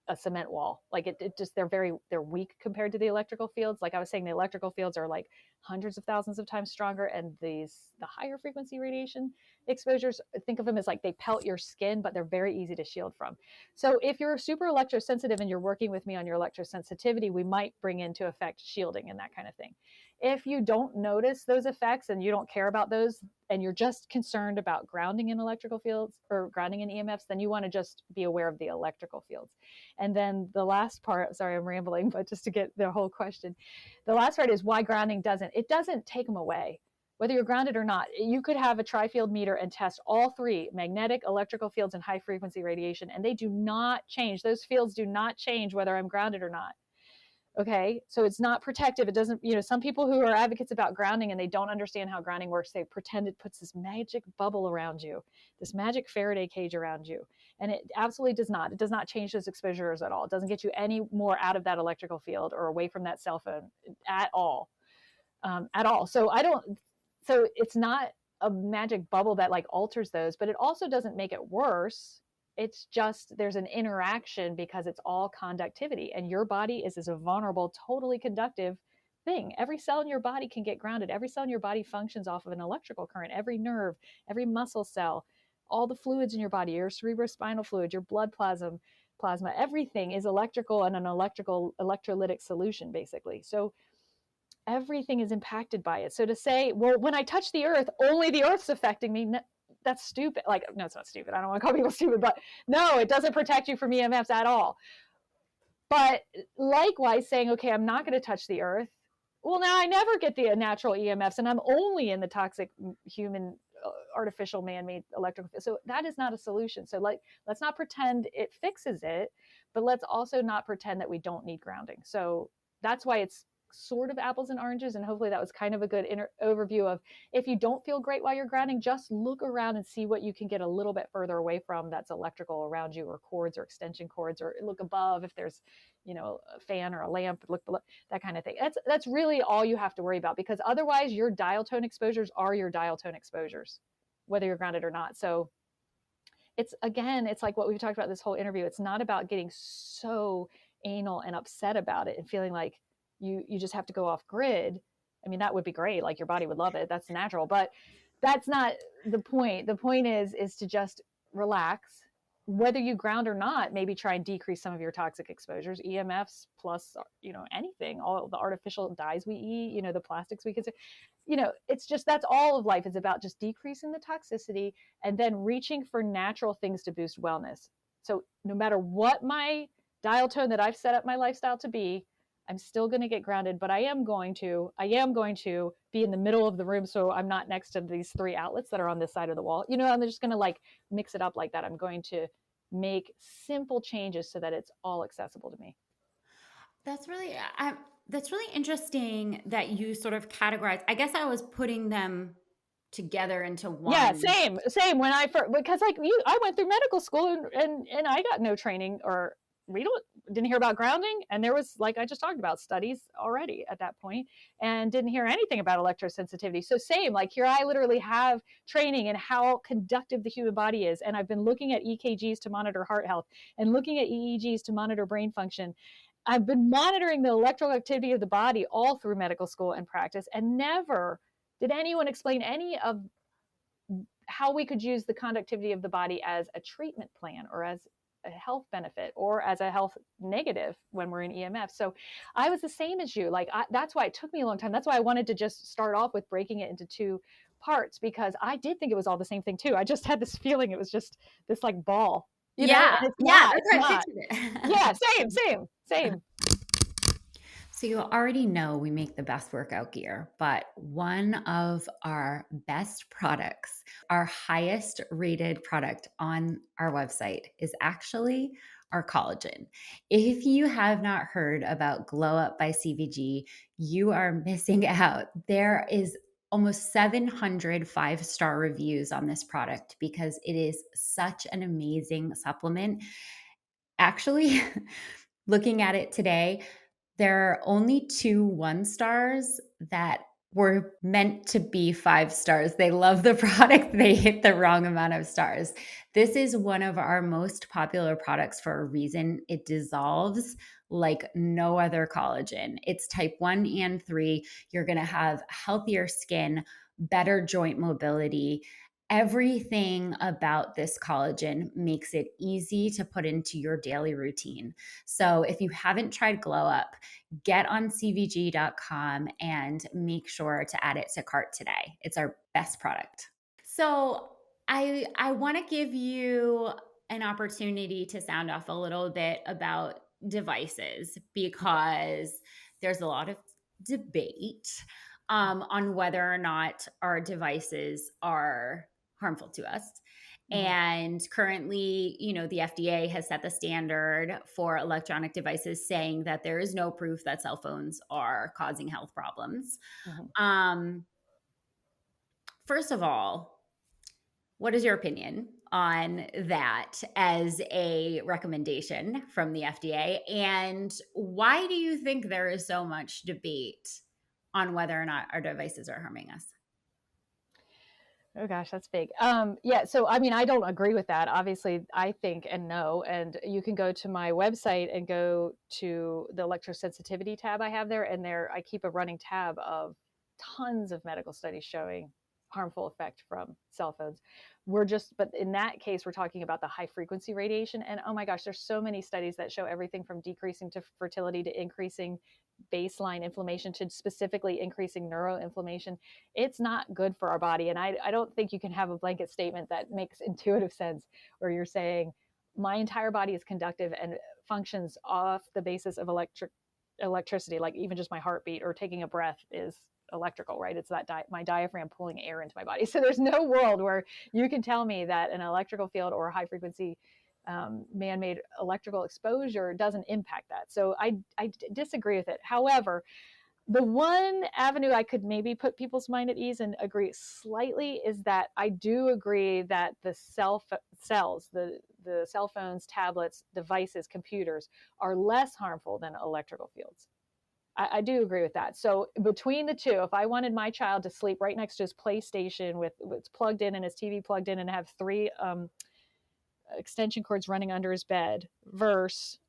a cement wall. Like they're weak compared to the electrical fields. Like I was saying, the electrical fields are like hundreds of thousands of times stronger, and the higher frequency radiation exposures, think of them as like they pelt your skin, but they're very easy to shield from. So if you're super electrosensitive and you're working with me on your electrosensitivity, we might bring into effect shielding and that kind of thing. If you don't notice those effects and you don't care about those, and you're just concerned about grounding in electrical fields or grounding in EMFs, then you want to just be aware of the electrical fields. And then the last part, sorry, I'm rambling, but just to get the whole question, the last part is why grounding doesn't take them away. Whether you're grounded or not, you could have a tri-field meter and test all three: magnetic, electrical fields, and high frequency radiation, and they do not change. Those fields do not change whether I'm grounded or not. Okay, so it's not protective. It doesn't, some people who are advocates about grounding and they don't understand how grounding works, they pretend it puts this magic bubble around you, this magic Faraday cage around you. And it absolutely does not. It does not change those exposures at all. It doesn't get you any more out of that electrical field or away from that cell phone at all. So it's not a magic bubble that like alters those, but it also doesn't make it worse. It's just there's an interaction because it's all conductivity, and your body is a vulnerable, totally conductive thing. Every cell in your body can get grounded. Every cell in your body functions off of an electrical current. Every nerve, every muscle cell, all the fluids in your body, your cerebrospinal fluid, your blood plasma, everything is electrical and an electrolytic solution, basically. So everything is impacted by it. So to say, well, when I touch the earth, only the earth's affecting me, that's stupid. Like, no, it's not stupid. I don't want to call people stupid, but no, it doesn't protect you from EMFs at all. But likewise, saying, okay, I'm not going to touch the earth. Well, now I never get the natural EMFs, and I'm only in the toxic human, artificial, man-made electrical field. So that is not a solution. So let's not pretend it fixes it, but let's also not pretend that we don't need grounding. So that's why it's sort of apples and oranges, and hopefully that was kind of a good overview of, if you don't feel great while you're grounding, just look around and see what you can get a little bit further away from that's electrical around you, or cords or extension cords, or look above if there's a fan or a lamp, look below, that kind of thing. That's really all you have to worry about, because otherwise your dial tone exposures are your dial tone exposures whether you're grounded or not. So it's like what we've talked about this whole interview. It's not about getting so anal and upset about it and feeling like you just have to go off grid. I mean, that would be great. Like your body would love it. That's natural, but that's not the point. The point is to just relax, whether you ground or not. Maybe try and decrease some of your toxic exposures, EMFs plus, anything, all the artificial dyes we eat, the plastics we consume, it's just, that's all of life. It's about just decreasing the toxicity and then reaching for natural things to boost wellness. So no matter what my dial tone that I've set up my lifestyle to be, I'm still going to get grounded, but I am going to be in the middle of the room. So I'm not next to these 3 outlets that are on this side of the wall. I'm just going to mix it up like that. I'm going to make simple changes so that it's all accessible to me. That's really interesting that you sort of categorize. I guess I was putting them together into one. Yeah, same. When I first, because I went through medical school and I got no training or we didn't hear about grounding. And there was, like I just talked about, studies already at that point, and didn't hear anything about electrosensitivity. So same, like here I literally have training in how conductive the human body is. And I've been looking at EKGs to monitor heart health and looking at EEGs to monitor brain function. I've been monitoring the electrical activity of the body all through medical school and practice, and never did anyone explain any of how we could use the conductivity of the body as a treatment plan or as a health benefit or as a health negative when we're in EMF. So I was the same as you. Like that's why it took me a long time. That's why I wanted to just start off with breaking it into two parts, because I did think it was all the same thing too. I just had this feeling it was just this like ball, Yeah. and it's Yeah. not. That's It's how I not. pictured it. Yeah, same. So you already know we make the best workout gear, but one of our best products, our highest rated product on our website, is actually our collagen. If you have not heard about Glow Up by CVG, you are missing out. There is almost 700 five-star reviews on this product because it is such an amazing supplement. Actually, looking at it today, there are only 2 1-stars that were meant to be 5 stars. They love the product, they hit the wrong amount of stars. This is one of our most popular products for a reason. It dissolves like no other collagen. It's type 1 and 3. You're gonna have healthier skin, better joint mobility. Everything about this collagen makes it easy to put into your daily routine. So if you haven't tried Glow Up, get on cvg.com and make sure to add it to cart today. It's our best product. So I want to give you an opportunity to sound off a little bit about devices, because there's a lot of debate on whether or not our devices are harmful to us. Mhm. And currently, the FDA has set the standard for electronic devices, saying that there is no proof that cell phones are causing health problems. Mhm. Um, First of all, what is your opinion on that as a recommendation from the FDA? And why do you think there is so much debate on whether or not our devices are harming us? Oh gosh, that's big. Yeah, so I mean, I don't agree with that. Obviously, I think and know, and you can go to my website and go to the electrosensitivity tab I have there, and there I keep a running tab of tons of medical studies showing harmful effect from cell phones. But in that case, we're talking about the high frequency radiation, and oh my gosh, there's so many studies that show everything from decreasing to fertility to increasing baseline inflammation to specifically increasing neuroinflammation. It's not good for our body. And I don't think you can have a blanket statement that makes intuitive sense where you're saying my entire body is conductive and functions off the basis of electricity, like even just my heartbeat or taking a breath is electrical, right? It's that my diaphragm pulling air into my body. So there's no world where you can tell me that an electrical field or a high frequency man-made electrical exposure doesn't impact that. So I disagree with it. However, the one avenue I could maybe put people's mind at ease and agree slightly is that I do agree that the cells, the cell phones, tablets, devices, computers are less harmful than electrical fields. I do agree with that. So between the two, if I wanted my child to sleep right next to his PlayStation with it's plugged in and his TV plugged in and have three extension cords running under his bed versus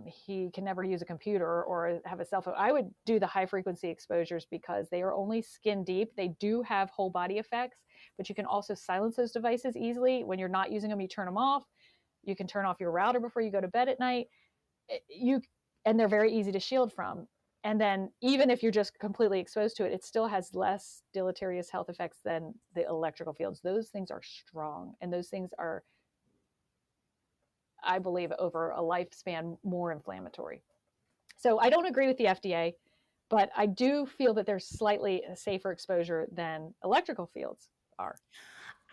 he can never use a computer or have a cell phone, I would do the high frequency exposures because they are only skin deep. They do have whole body effects, but you can also silence those devices easily. When you're not using them, you turn them off. You can turn off your router before you go to bed at night. And they're very easy to shield from. And then even if you're just completely exposed to it, it still has less deleterious health effects than the electrical fields. Those things are strong, and those things are, I believe, over a lifespan more inflammatory. So I don't agree with the FDA, but I do feel that there's slightly a safer exposure than electrical fields are.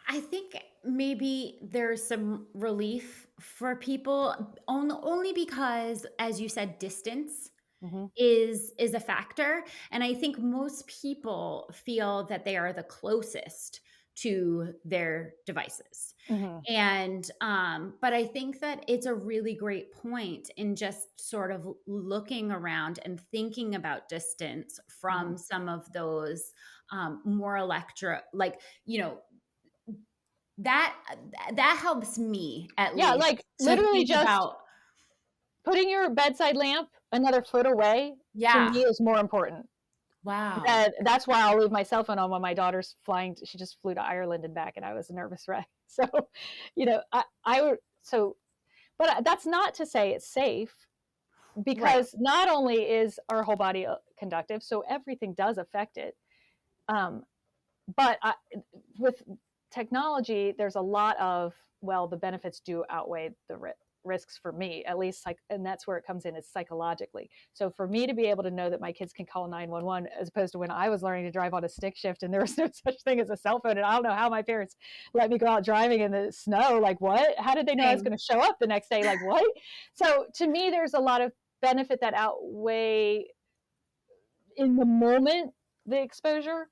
I think maybe there's some relief for people, only because, as you said, distance Mm-hmm. is a factor. And I think most people feel that they are the closest to their devices. Mm-hmm. And but I think that it's a really great point in just sort of looking around and thinking about distance Mm-hmm. from some of those more like, that that helps me at Yeah, least like to literally think just about. putting your bedside lamp another foot away to Yeah. me is more important. Wow. That's why I'll leave my cell phone on when my daughter's flying. She just flew to Ireland and back, and I was a nervous wreck. So, I would so, but that's not to say it's safe, Right. because not only is our whole body conductive, so everything does affect it. Um, but with technology, there's a lot of, well, the benefits do outweigh the risks for me, at least, and that's where it comes in, is psychologically. So for me to be able to know that my kids can call 911, as opposed to when I was learning to drive on a stick shift and there was no such thing as a cell phone, and I don't know how my parents let me go out driving in the snow. Like, what? How did they know I was Same. going to show up the next day? Like, what? So to me, there's a lot of benefit that outweigh in the moment the exposure.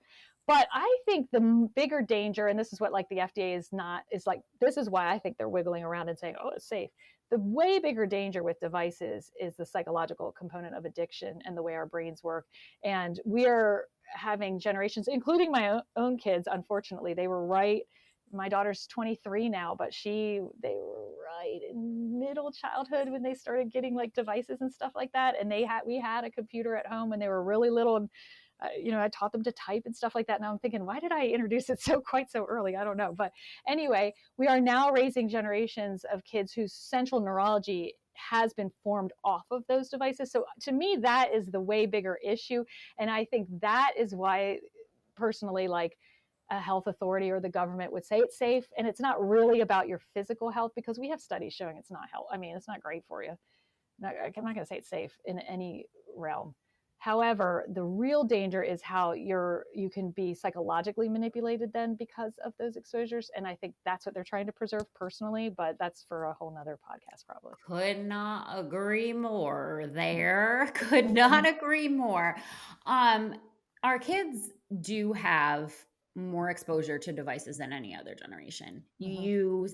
But I think the bigger danger, and this is what, like, the FDA is like, this is why I think they're wiggling around and saying, oh, it's safe. The way bigger danger with devices is the psychological component of addiction and the way our brains work. And we're having generations, including my own kids, unfortunately, they were right. My daughter's 23 now, but they were right in middle childhood when they started getting like devices and stuff like that. And we had a computer at home when they were really little, and I taught them to type and stuff like that. Now I'm thinking, why did I introduce it quite so early? I don't know. But anyway, we are now raising generations of kids whose central neurology has been formed off of those devices. So to me, that is the way bigger issue. And I think that is why, personally, like, a health authority or the government would say it's safe. And it's not really about your physical health, because we have studies showing it's not health. I mean, it's not great for you. I'm not going to say it's safe in any realm. However, the real danger is how you can be psychologically manipulated then because of those exposures. And I think that's what they're trying to preserve personally, but that's for a whole nother podcast, probably. Could not agree more there. Could not agree more. Um, our kids do have more exposure to devices than any other generation. Mm-hmm. You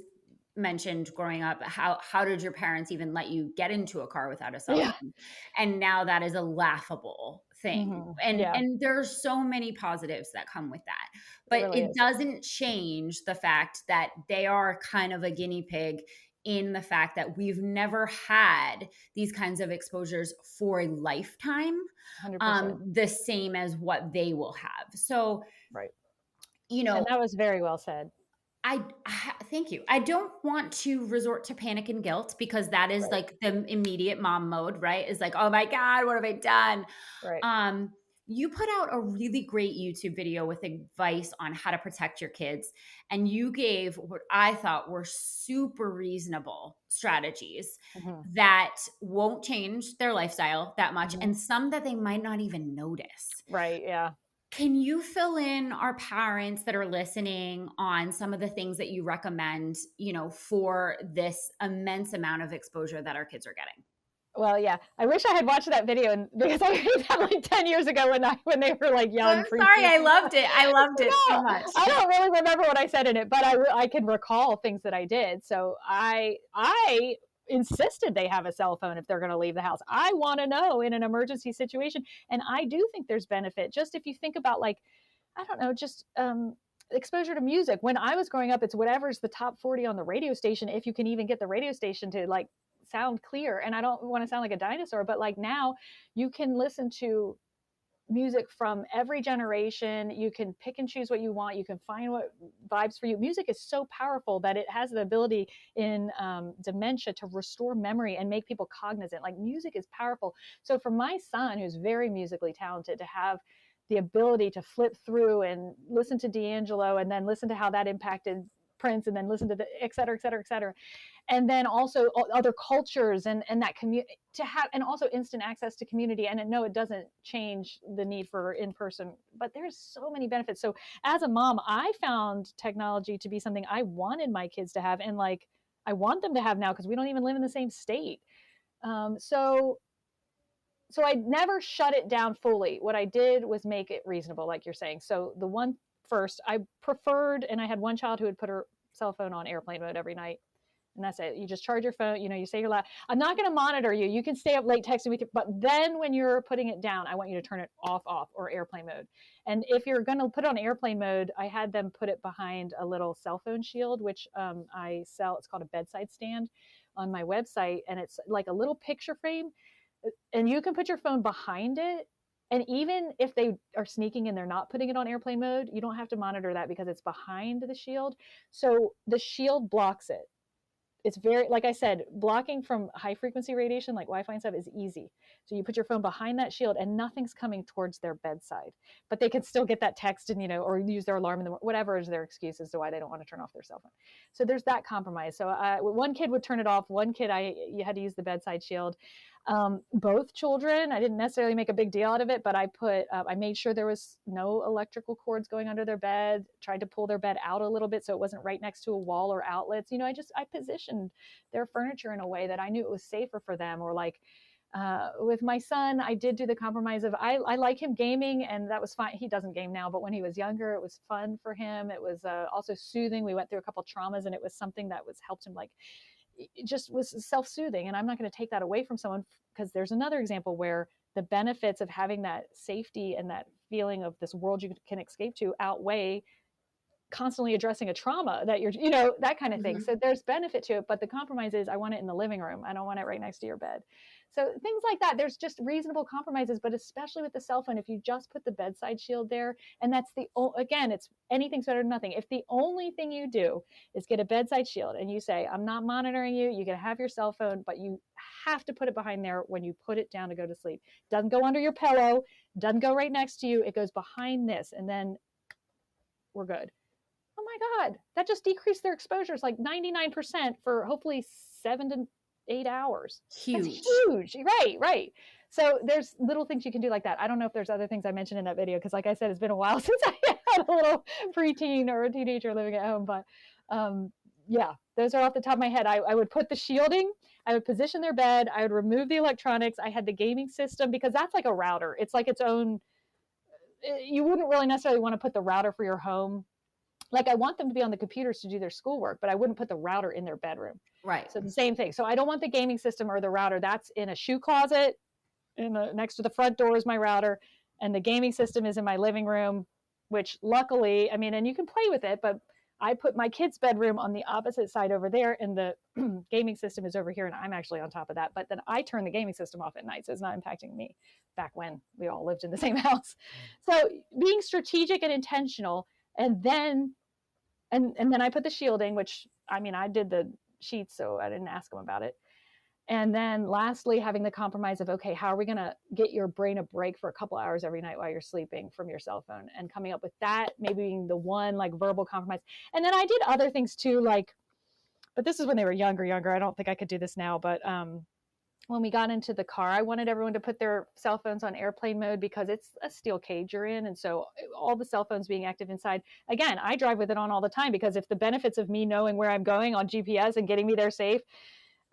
mentioned growing up, how did your parents even let you get into a car without a cell Yeah. phone? And now that is a laughable thing. Mm-hmm. And Yeah, and there's so many positives that come with that. it But really it is. doesn't change the fact that they are kind of a guinea pig, in the fact that we've never had these kinds of exposures for a lifetime, 100%. the same as what they will have. So, Right. you And know, that was very well said. thank you. I don't want to resort to panic and guilt, because that is Right. like the immediate mom mode, right? Is like, oh my God, what have I done? Right. Um, you put out a really great YouTube video with advice on how to protect your kids. And you gave what I thought were super reasonable strategies Mm-hmm. that won't change their lifestyle that much, Mm-hmm. and some that they might not even notice. Right. Yeah. Can you fill in our parents that are listening on some of the things that you recommend, for this immense amount of exposure that our kids are getting? Well, yeah. I wish I had watched that video, because I made that like 10 years ago when they were like I'm young sorry, preteens. I loved it. I loved it so No, much. I don't really remember what I said in it, but I can recall things that I did. So I insisted they have a cell phone if they're going to leave the house. I want to know in an emergency situation, and I do think there's benefit. Just if you think about, like, I don't know, just exposure to music. When I was growing up, it's whatever's the top 40 on the radio station, if you can even get the radio station to like sound clear. And I don't want to sound like a dinosaur, but like now you can listen to music from every generation. You can pick and choose what you want. You can find what vibes for you. Music is so powerful that it has the ability in dementia to restore memory and make people cognizant. Like, music is powerful. So for my son, who's very musically talented, to have the ability to flip through and listen to D'Angelo and then listen to how that impacted Prince and then listen to the et cetera, et cetera, et cetera, and then also other cultures and that community, to have, and also instant access to community. And no, it doesn't change the need for in-person, but there's so many benefits. So as a mom, I found technology to be something I wanted my kids to have, and like I want them to have now, because we don't even live in the same state. So I never shut it down fully. What I did was make it reasonable, like you're saying. So the one first. I preferred, and I had one child who would put her cell phone on airplane mode every night. And that's it. You just charge your phone, you say you're loud. I'm not going to monitor you. You can stay up late texting with you, but then when you're putting it down, I want you to turn it off, or airplane mode. And if you're going to put it on airplane mode, I had them put it behind a little cell phone shield, which I sell. It's called a bedside stand on my website. And it's like a little picture frame. And you can put your phone behind it. And even if they are sneaking and they're not putting it on airplane mode, you don't have to monitor that because it's behind the shield. So the shield blocks it. It's very, like I said, blocking from high frequency radiation like Wi-Fi and stuff is easy. So you put your phone behind that shield and nothing's coming towards their bedside, but they can still get that text and, or use their alarm in the whatever is their excuse as to why they don't want to turn off their cell phone. So there's that compromise. So one kid would turn it off. One kid, you had to use the bedside shield. Both children, I didn't necessarily make a big deal out of it, but I made sure there was no electrical cords going under their bed, tried to pull their bed out a little bit so it wasn't right next to a wall or outlets. I positioned their furniture in a way that I knew it was safer for them. Or like, with my son, I did do the compromise of, I like him gaming, and that was fine. He doesn't game now, but when he was younger, it was fun for him. It was also soothing. We went through a couple traumas, and it was something that helped him, like, it just was self-soothing. And I'm not going to take that away from someone, because there's another example where the benefits of having that safety and that feeling of this world you can escape to outweigh constantly addressing a trauma that you're, that kind of thing. So there's benefit to it, but the compromise is, I want it in the living room. I don't want it right next to your bed. So things like that, there's just reasonable compromises, but especially with the cell phone, if you just put the bedside shield there, and that's again, it's anything's better than nothing. If the only thing you do is get a bedside shield and you say, I'm not monitoring you, you can have your cell phone, but you have to put it behind there when you put it down to go to sleep. Doesn't go under your pillow, doesn't go right next to you. It goes behind this, and then we're good. Oh my God, that just decreased their exposures like 99% for hopefully 7 to 8 hours. Huge. That's huge. Right. So there's little things you can do like that. I don't know if there's other things I mentioned in that video, because like I said, it's been a while since I had a little preteen or a teenager living at home. But yeah, those are off the top of my head. I would put the shielding, I would position their bed, I would remove the electronics. I had the gaming system, because that's like a router. It's like its own, you wouldn't really necessarily want to put the router for your home. Like, I want them to be on the computers to do their schoolwork, but I wouldn't put the router in their bedroom. Right. So the same thing. So I don't want the gaming system or the router. That's in a shoe closet. Next to the front door is my router, and the gaming system is in my living room, which luckily, and you can play with it, but I put my kid's bedroom on the opposite side over there, and the gaming system is over here, and I'm actually on top of that. But then I turn the gaming system off at night, so it's not impacting me, back when we all lived in the same house. So being strategic and intentional. And then I put the shielding, which, I did the sheets, so I didn't ask them about it. And then lastly, having the compromise of, okay, how are we going to get your brain a break for a couple hours every night while you're sleeping from your cell phone, and coming up with that, maybe being the one like verbal compromise. And then I did other things too, like, but this is when they were younger. I don't think I could do this now, but when we got into the car, I wanted everyone to put their cell phones on airplane mode, because it's a steel cage you're in. And so all the cell phones being active inside, again, I drive with it on all the time, because if the benefits of me knowing where I'm going on GPS and getting me there safe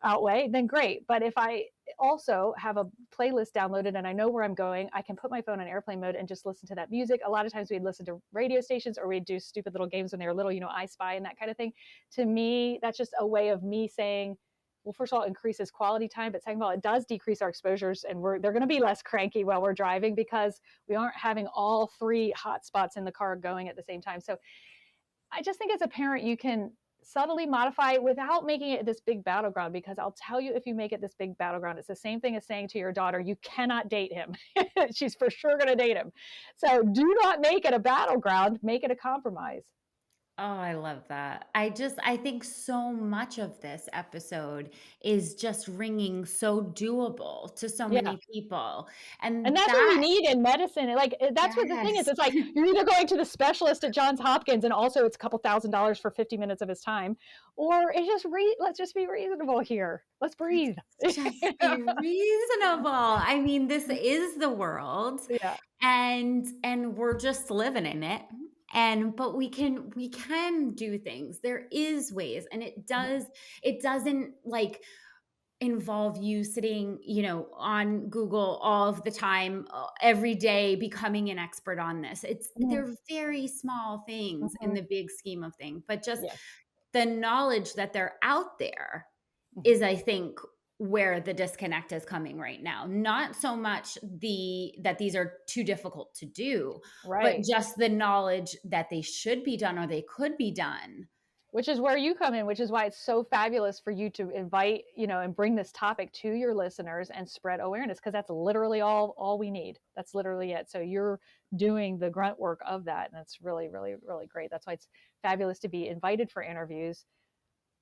outweigh, then great. But if I also have a playlist downloaded and I know where I'm going, I can put my phone on airplane mode and just listen to that music. A lot of times we'd listen to radio stations, or we'd do stupid little games when they were little, I Spy and that kind of thing. To me, that's just a way of me saying, well, first of all, it increases quality time, but second of all, it does decrease our exposures, and they're going to be less cranky while we're driving, because we aren't having all 3 hotspots in the car going at the same time. So I just think as a parent, you can subtly modify it without making it this big battleground, because I'll tell you, if you make it this big battleground, it's the same thing as saying to your daughter, you cannot date him. She's for sure going to date him. So do not make it a battleground, make it a compromise. Oh, I love that. I think so much of this episode is just ringing so doable to so Yeah. many people. And that's what we need in medicine. Like, that's what the thing is. It's like, you're either going to the specialist at Johns Hopkins, and also it's a couple $1,000s for 50 minutes of his time, or it's just let's just be reasonable here. Let's breathe. Just be reasonable. This is the world. Yeah. And we're just living in it. But we can do things. There is ways, and it doesn't, like, involve you sitting, on Google all of the time, every day, becoming an expert on this. Mhm, They're very small things in mhm. the big scheme of things, but just Yes. the knowledge that they're out there Mhm. is, I think, where the disconnect is coming right now. Not so much that these are too difficult to do, but Right. just the knowledge that they should be done or they could be done. Which is where you come in, which is why it's so fabulous for you to invite, and bring this topic to your listeners and spread awareness, because that's literally all we need. That's literally it. So you're doing the grunt work of that, and that's really, really, really great. That's why it's fabulous to be invited for interviews,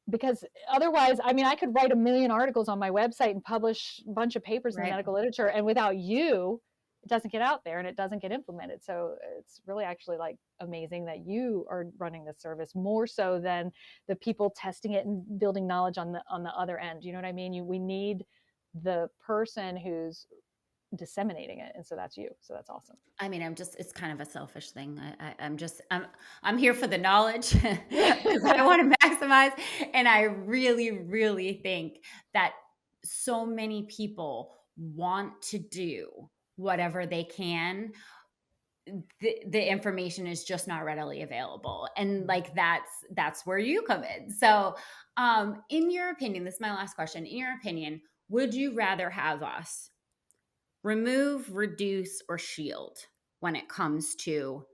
because otherwise, I mean, I could write a million articles on my website and publish a bunch of papers in the Right. medical literature, and without you, it doesn't get out there and it doesn't get implemented. So it's really actually like amazing that you are running this service more so than the people testing it and building knowledge on the other end. You know what I mean? We need the person who's disseminating it, and so that's you. So that's awesome. I mean, it's kind of a selfish thing. I'm here for the knowledge because I want to maximize. And I really, really think that so many people want to do whatever they can. The information is just not readily available. And like, that's where you come in. So, in your opinion, this is my last question. In your opinion, would you rather have us remove, reduce, or shield when it comes to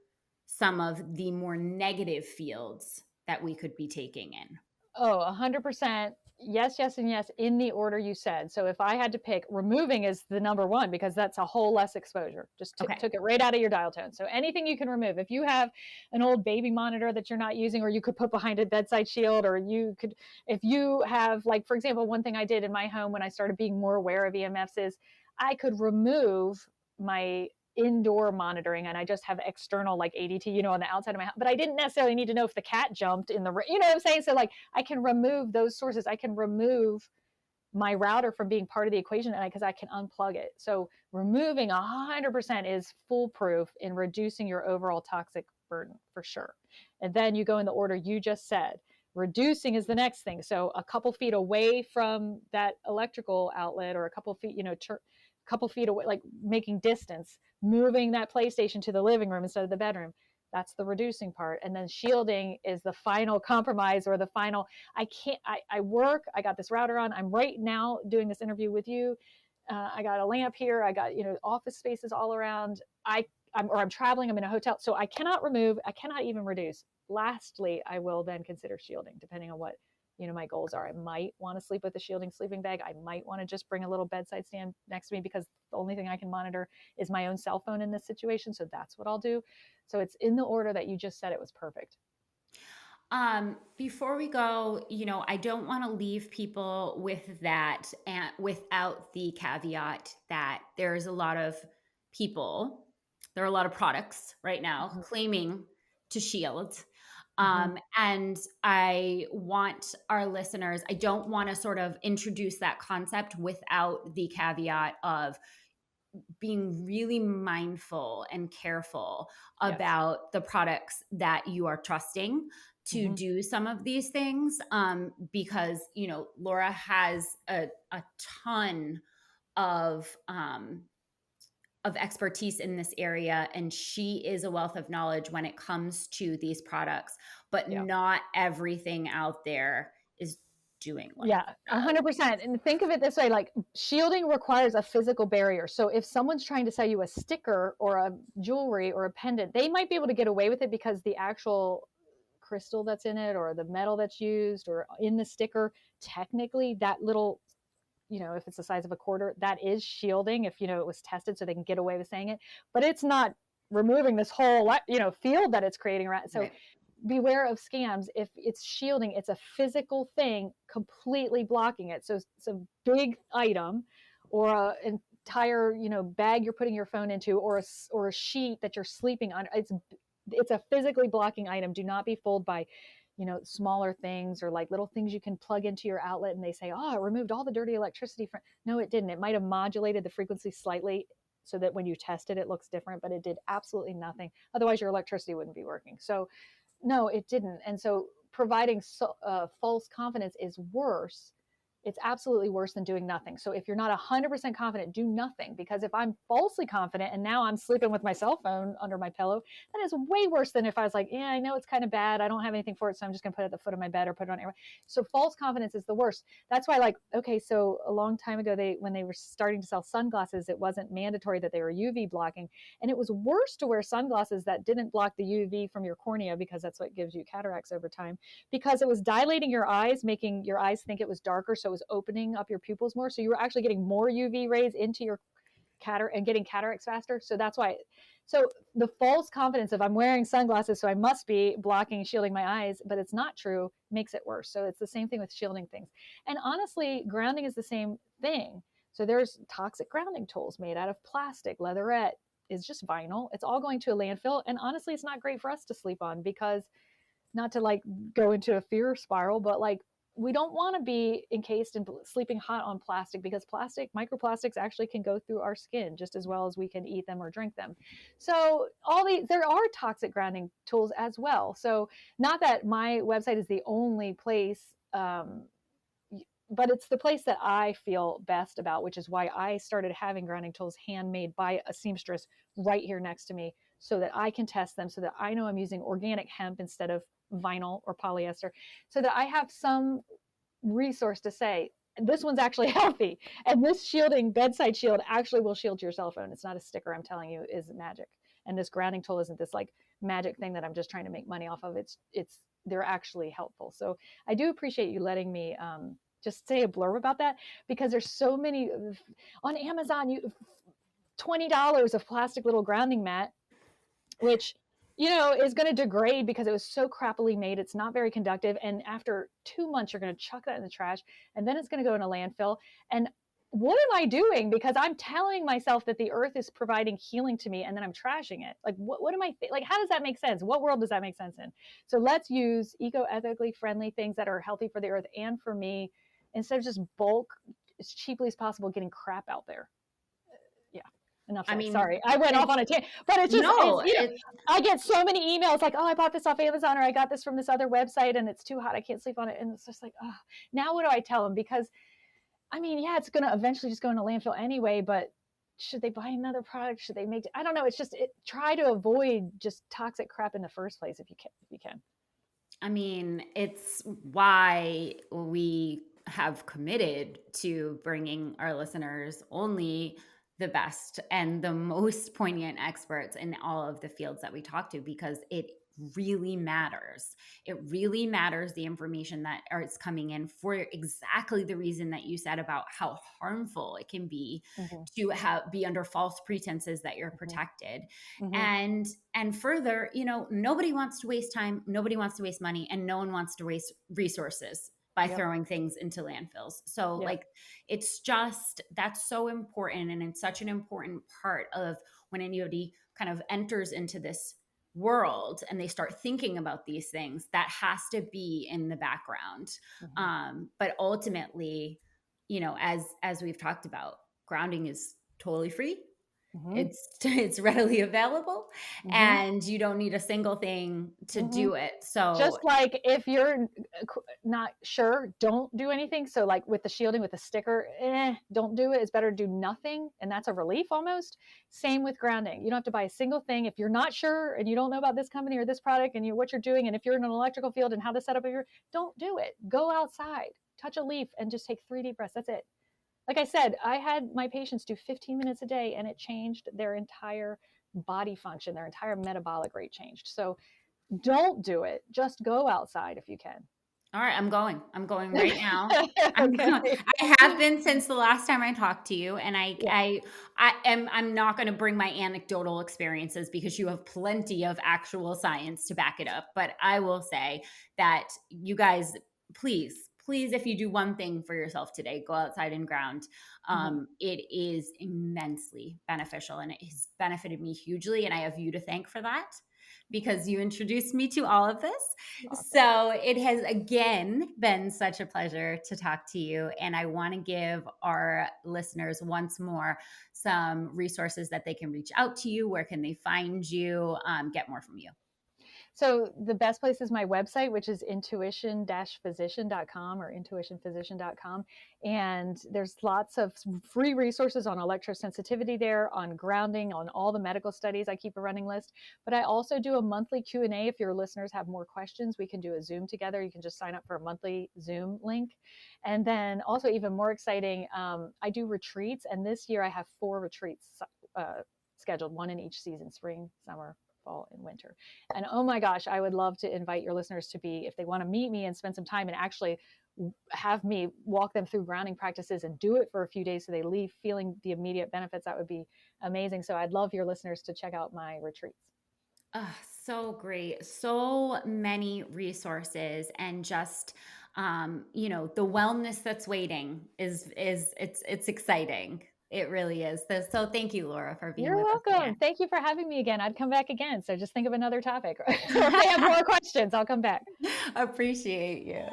some of the more negative fields that we could be taking in? Oh, 100%. Yes, yes, and yes, in the order you said. So if I had to pick, removing is the number one, because that's a whole less exposure. Just Okay. took it right out of your dial tone. So anything you can remove. If you have an old baby monitor that you're not using, or you could put behind a bedside shield, or you could, if you have, like, for example, one thing I did in my home when I started being more aware of EMFs is I could remove my indoor monitoring, and I just have external, like, ADT, on the outside of my house. But I didn't necessarily need to know if the cat jumped in the, you know what I'm saying? So, like, I can remove those sources. I can remove my router from being part of the equation, and because I can unplug it. So removing 100% is foolproof in reducing your overall toxic burden for sure. And then you go in the order you just said. Reducing is the next thing. So a couple feet away from that electrical outlet, or a couple feet, couple feet away, like making distance, moving that PlayStation to the living room instead of the bedroom. That's the reducing part. And then shielding is the final compromise, or the final, I can't, I work, I got this router on, I'm right now doing this interview with you. I got a lamp here, I got, office spaces all around. I'm traveling, I'm in a hotel. So I cannot remove, I cannot even reduce. Lastly, I will then consider shielding, depending on what, my goals are. I might want to sleep with a shielding sleeping bag. I might want to just bring a little bedside stand next to me, because the only thing I can monitor is my own cell phone in this situation. So that's what I'll do. So it's in the order that you just said. It was perfect. Before we go, I don't want to leave people with that and without the caveat that there's a lot of people, there are a lot of products right now Mhm. claiming to shield. Mhm. And I want our listeners, I don't want to sort of introduce that concept without the caveat of being really mindful and careful Yes. about the products that you are trusting to Mhm. do some of these things, because Laura has a ton of expertise in this area, and she is a wealth of knowledge when it comes to these products, but Yeah. not everything out there is doing what it Yeah, does. 100%. And think of it this way, like, shielding requires a physical barrier. So if someone's trying to sell you a sticker or a jewelry or a pendant, they might be able to get away with it because the actual crystal that's in it, or the metal that's used, or in the sticker, technically that little, if it's the size of a quarter, that is shielding, if it was tested, so they can get away with saying it. But it's not removing this whole, field that it's creating around. So Right. beware of scams. If it's shielding, it's a physical thing completely blocking it. So it's a big item, or an entire, bag you're putting your phone into, or a sheet that you're sleeping on. It's a physically blocking item. Do not be fooled by, smaller things, or like little things you can plug into your outlet, and they say, oh, it removed all the dirty electricity from. No, it didn't. It might have modulated the frequency slightly so that when you test it, it looks different, but it did absolutely nothing. Otherwise, your electricity wouldn't be working. So no, it didn't. And so providing false confidence is worse it's absolutely worse than doing nothing. So if you're not 100% confident, do nothing, because if I'm falsely confident and now I'm sleeping with my cell phone under my pillow, that is way worse than if I was like, yeah, I know it's kind of bad, I don't have anything for it, so I'm just going to put it at the foot of my bed or put it on air. So false confidence is the worst. That's why, like, okay, so a long time ago, when they were starting to sell sunglasses, it wasn't mandatory that they were UV blocking, and it was worse to wear sunglasses that didn't block the UV from your cornea, because that's what gives you cataracts over time, because it was dilating your eyes, making your eyes think it was darker, so it was opening up your pupils more, so you were actually getting more UV rays into your cataract and getting cataracts faster. So that's why. So the false confidence of I'm wearing sunglasses, so I must be blocking, shielding my eyes, but it's not true, makes it worse. So it's the same thing with shielding things. And honestly, grounding is the same thing. So there's toxic grounding tools made out of plastic, leatherette is just vinyl. It's all going to a landfill. And honestly, it's not great for us to sleep on, because, not to like go into a fear spiral, but like, we don't want to be encased in sleeping hot on plastic, because microplastics actually can go through our skin just as well as we can eat them or drink them. So there are toxic grounding tools as well. So not that my website is the only place, but it's the place that I feel best about, which is why I started having grounding tools handmade by a seamstress right here next to me, so that I can test them, so that I know I'm using organic hemp instead of vinyl or polyester, so that I have some resource to say, this one's actually healthy. And this shielding bedside shield actually will shield your cell phone. It's not a sticker I'm telling you is magic. And this grounding tool isn't this like magic thing that I'm just trying to make money off of. They're actually helpful. So I do appreciate you letting me just say a blurb about that, because there's so many on Amazon. You $20 of plastic little grounding mat, which is going to degrade because it was so crappily made. It's not very conductive, and after 2 months you're going to chuck that in the trash, and then it's going to go in a landfill. And what am I doing? Because I'm telling myself that the earth is providing healing to me, and then I'm trashing it. Like, what am I like, how does that make sense? What world does that make sense in? So let's use eco-ethically friendly things that are healthy for the earth and for me, instead of just bulk as cheaply as possible getting crap out there. Yeah, enough said. Sorry, I went off on a tangent, but it's just, no, I get so many emails like, oh, I bought this off Amazon, or I got this from this other website and it's too hot, I can't sleep on it. And it's just like, oh, now what do I tell them? Because I mean, yeah, it's going to eventually just go in a landfill anyway, but should they buy another product? Should they I don't know. It's just, try to avoid just toxic crap in the first place if you can. I mean, it's why we have committed to bringing our listeners only the best and the most poignant experts in all of the fields that we talk to, because it really matters. It really matters, the information that is coming in, for exactly the reason that you said about how harmful it can be to be under false pretenses that you're protected. And further, nobody wants to waste time, nobody wants to waste money, and no one wants to waste resources by throwing things into landfills. So like, it's just, that's so important. And it's such an important part of when anybody kind of enters into this world and they start thinking about these things, that has to be in the background. But ultimately, as we've talked about, grounding is totally free. It's readily available, and you don't need a single thing to do it. So just like, if you're not sure, don't do anything. So like with the shielding, with the sticker, don't do it. It's better to do nothing, and that's a relief almost. Same with grounding. You don't have to buy a single thing. If you're not sure and you don't know about this company or this product and what you're doing, and if you're in an electrical field and how to set up don't do it. Go outside, touch a leaf, and just take 3 deep breaths. That's it. Like I said, I had my patients do 15 minutes a day, and it changed their entire body function, their entire metabolic rate changed. So don't do it. Just go outside if you can. All right, I'm going right now. I have been since the last time I talked to you, and I'm not going to bring my anecdotal experiences, because you have plenty of actual science to back it up. But I will say that you guys, please, if you do one thing for yourself today, go outside and ground. It is immensely beneficial, and it has benefited me hugely. And I have you to thank for that, because you introduced me to all of this. Awesome. So it has again been such a pleasure to talk to you. And I want to give our listeners once more some resources that they can reach out to you. Where can they find you, get more from you? So the best place is my website, which is intuition-physician.com or intuitionphysician.com. And there's lots of free resources on electrosensitivity there, on grounding, on all the medical studies. I keep a running list. But I also do a monthly Q&A. If your listeners have more questions, we can do a Zoom together. You can just sign up for a monthly Zoom link. And then also even more exciting, I do retreats. And this year I have 4 retreats scheduled, one in each season: spring, summer, fall, and winter. And oh my gosh, I would love to invite your listeners to be, if they want to meet me and spend some time and actually have me walk them through grounding practices and do it for a few days so they leave feeling the immediate benefits, that would be amazing. So I'd love your listeners to check out my retreats. So great. So many resources, and just the wellness that's waiting is it's exciting. It really is. So thank you, Laura, for being You're with us welcome. again. Thank you for having me again. I'd come back again. So just think of another topic. Or if they have more questions, I'll come back. Appreciate you.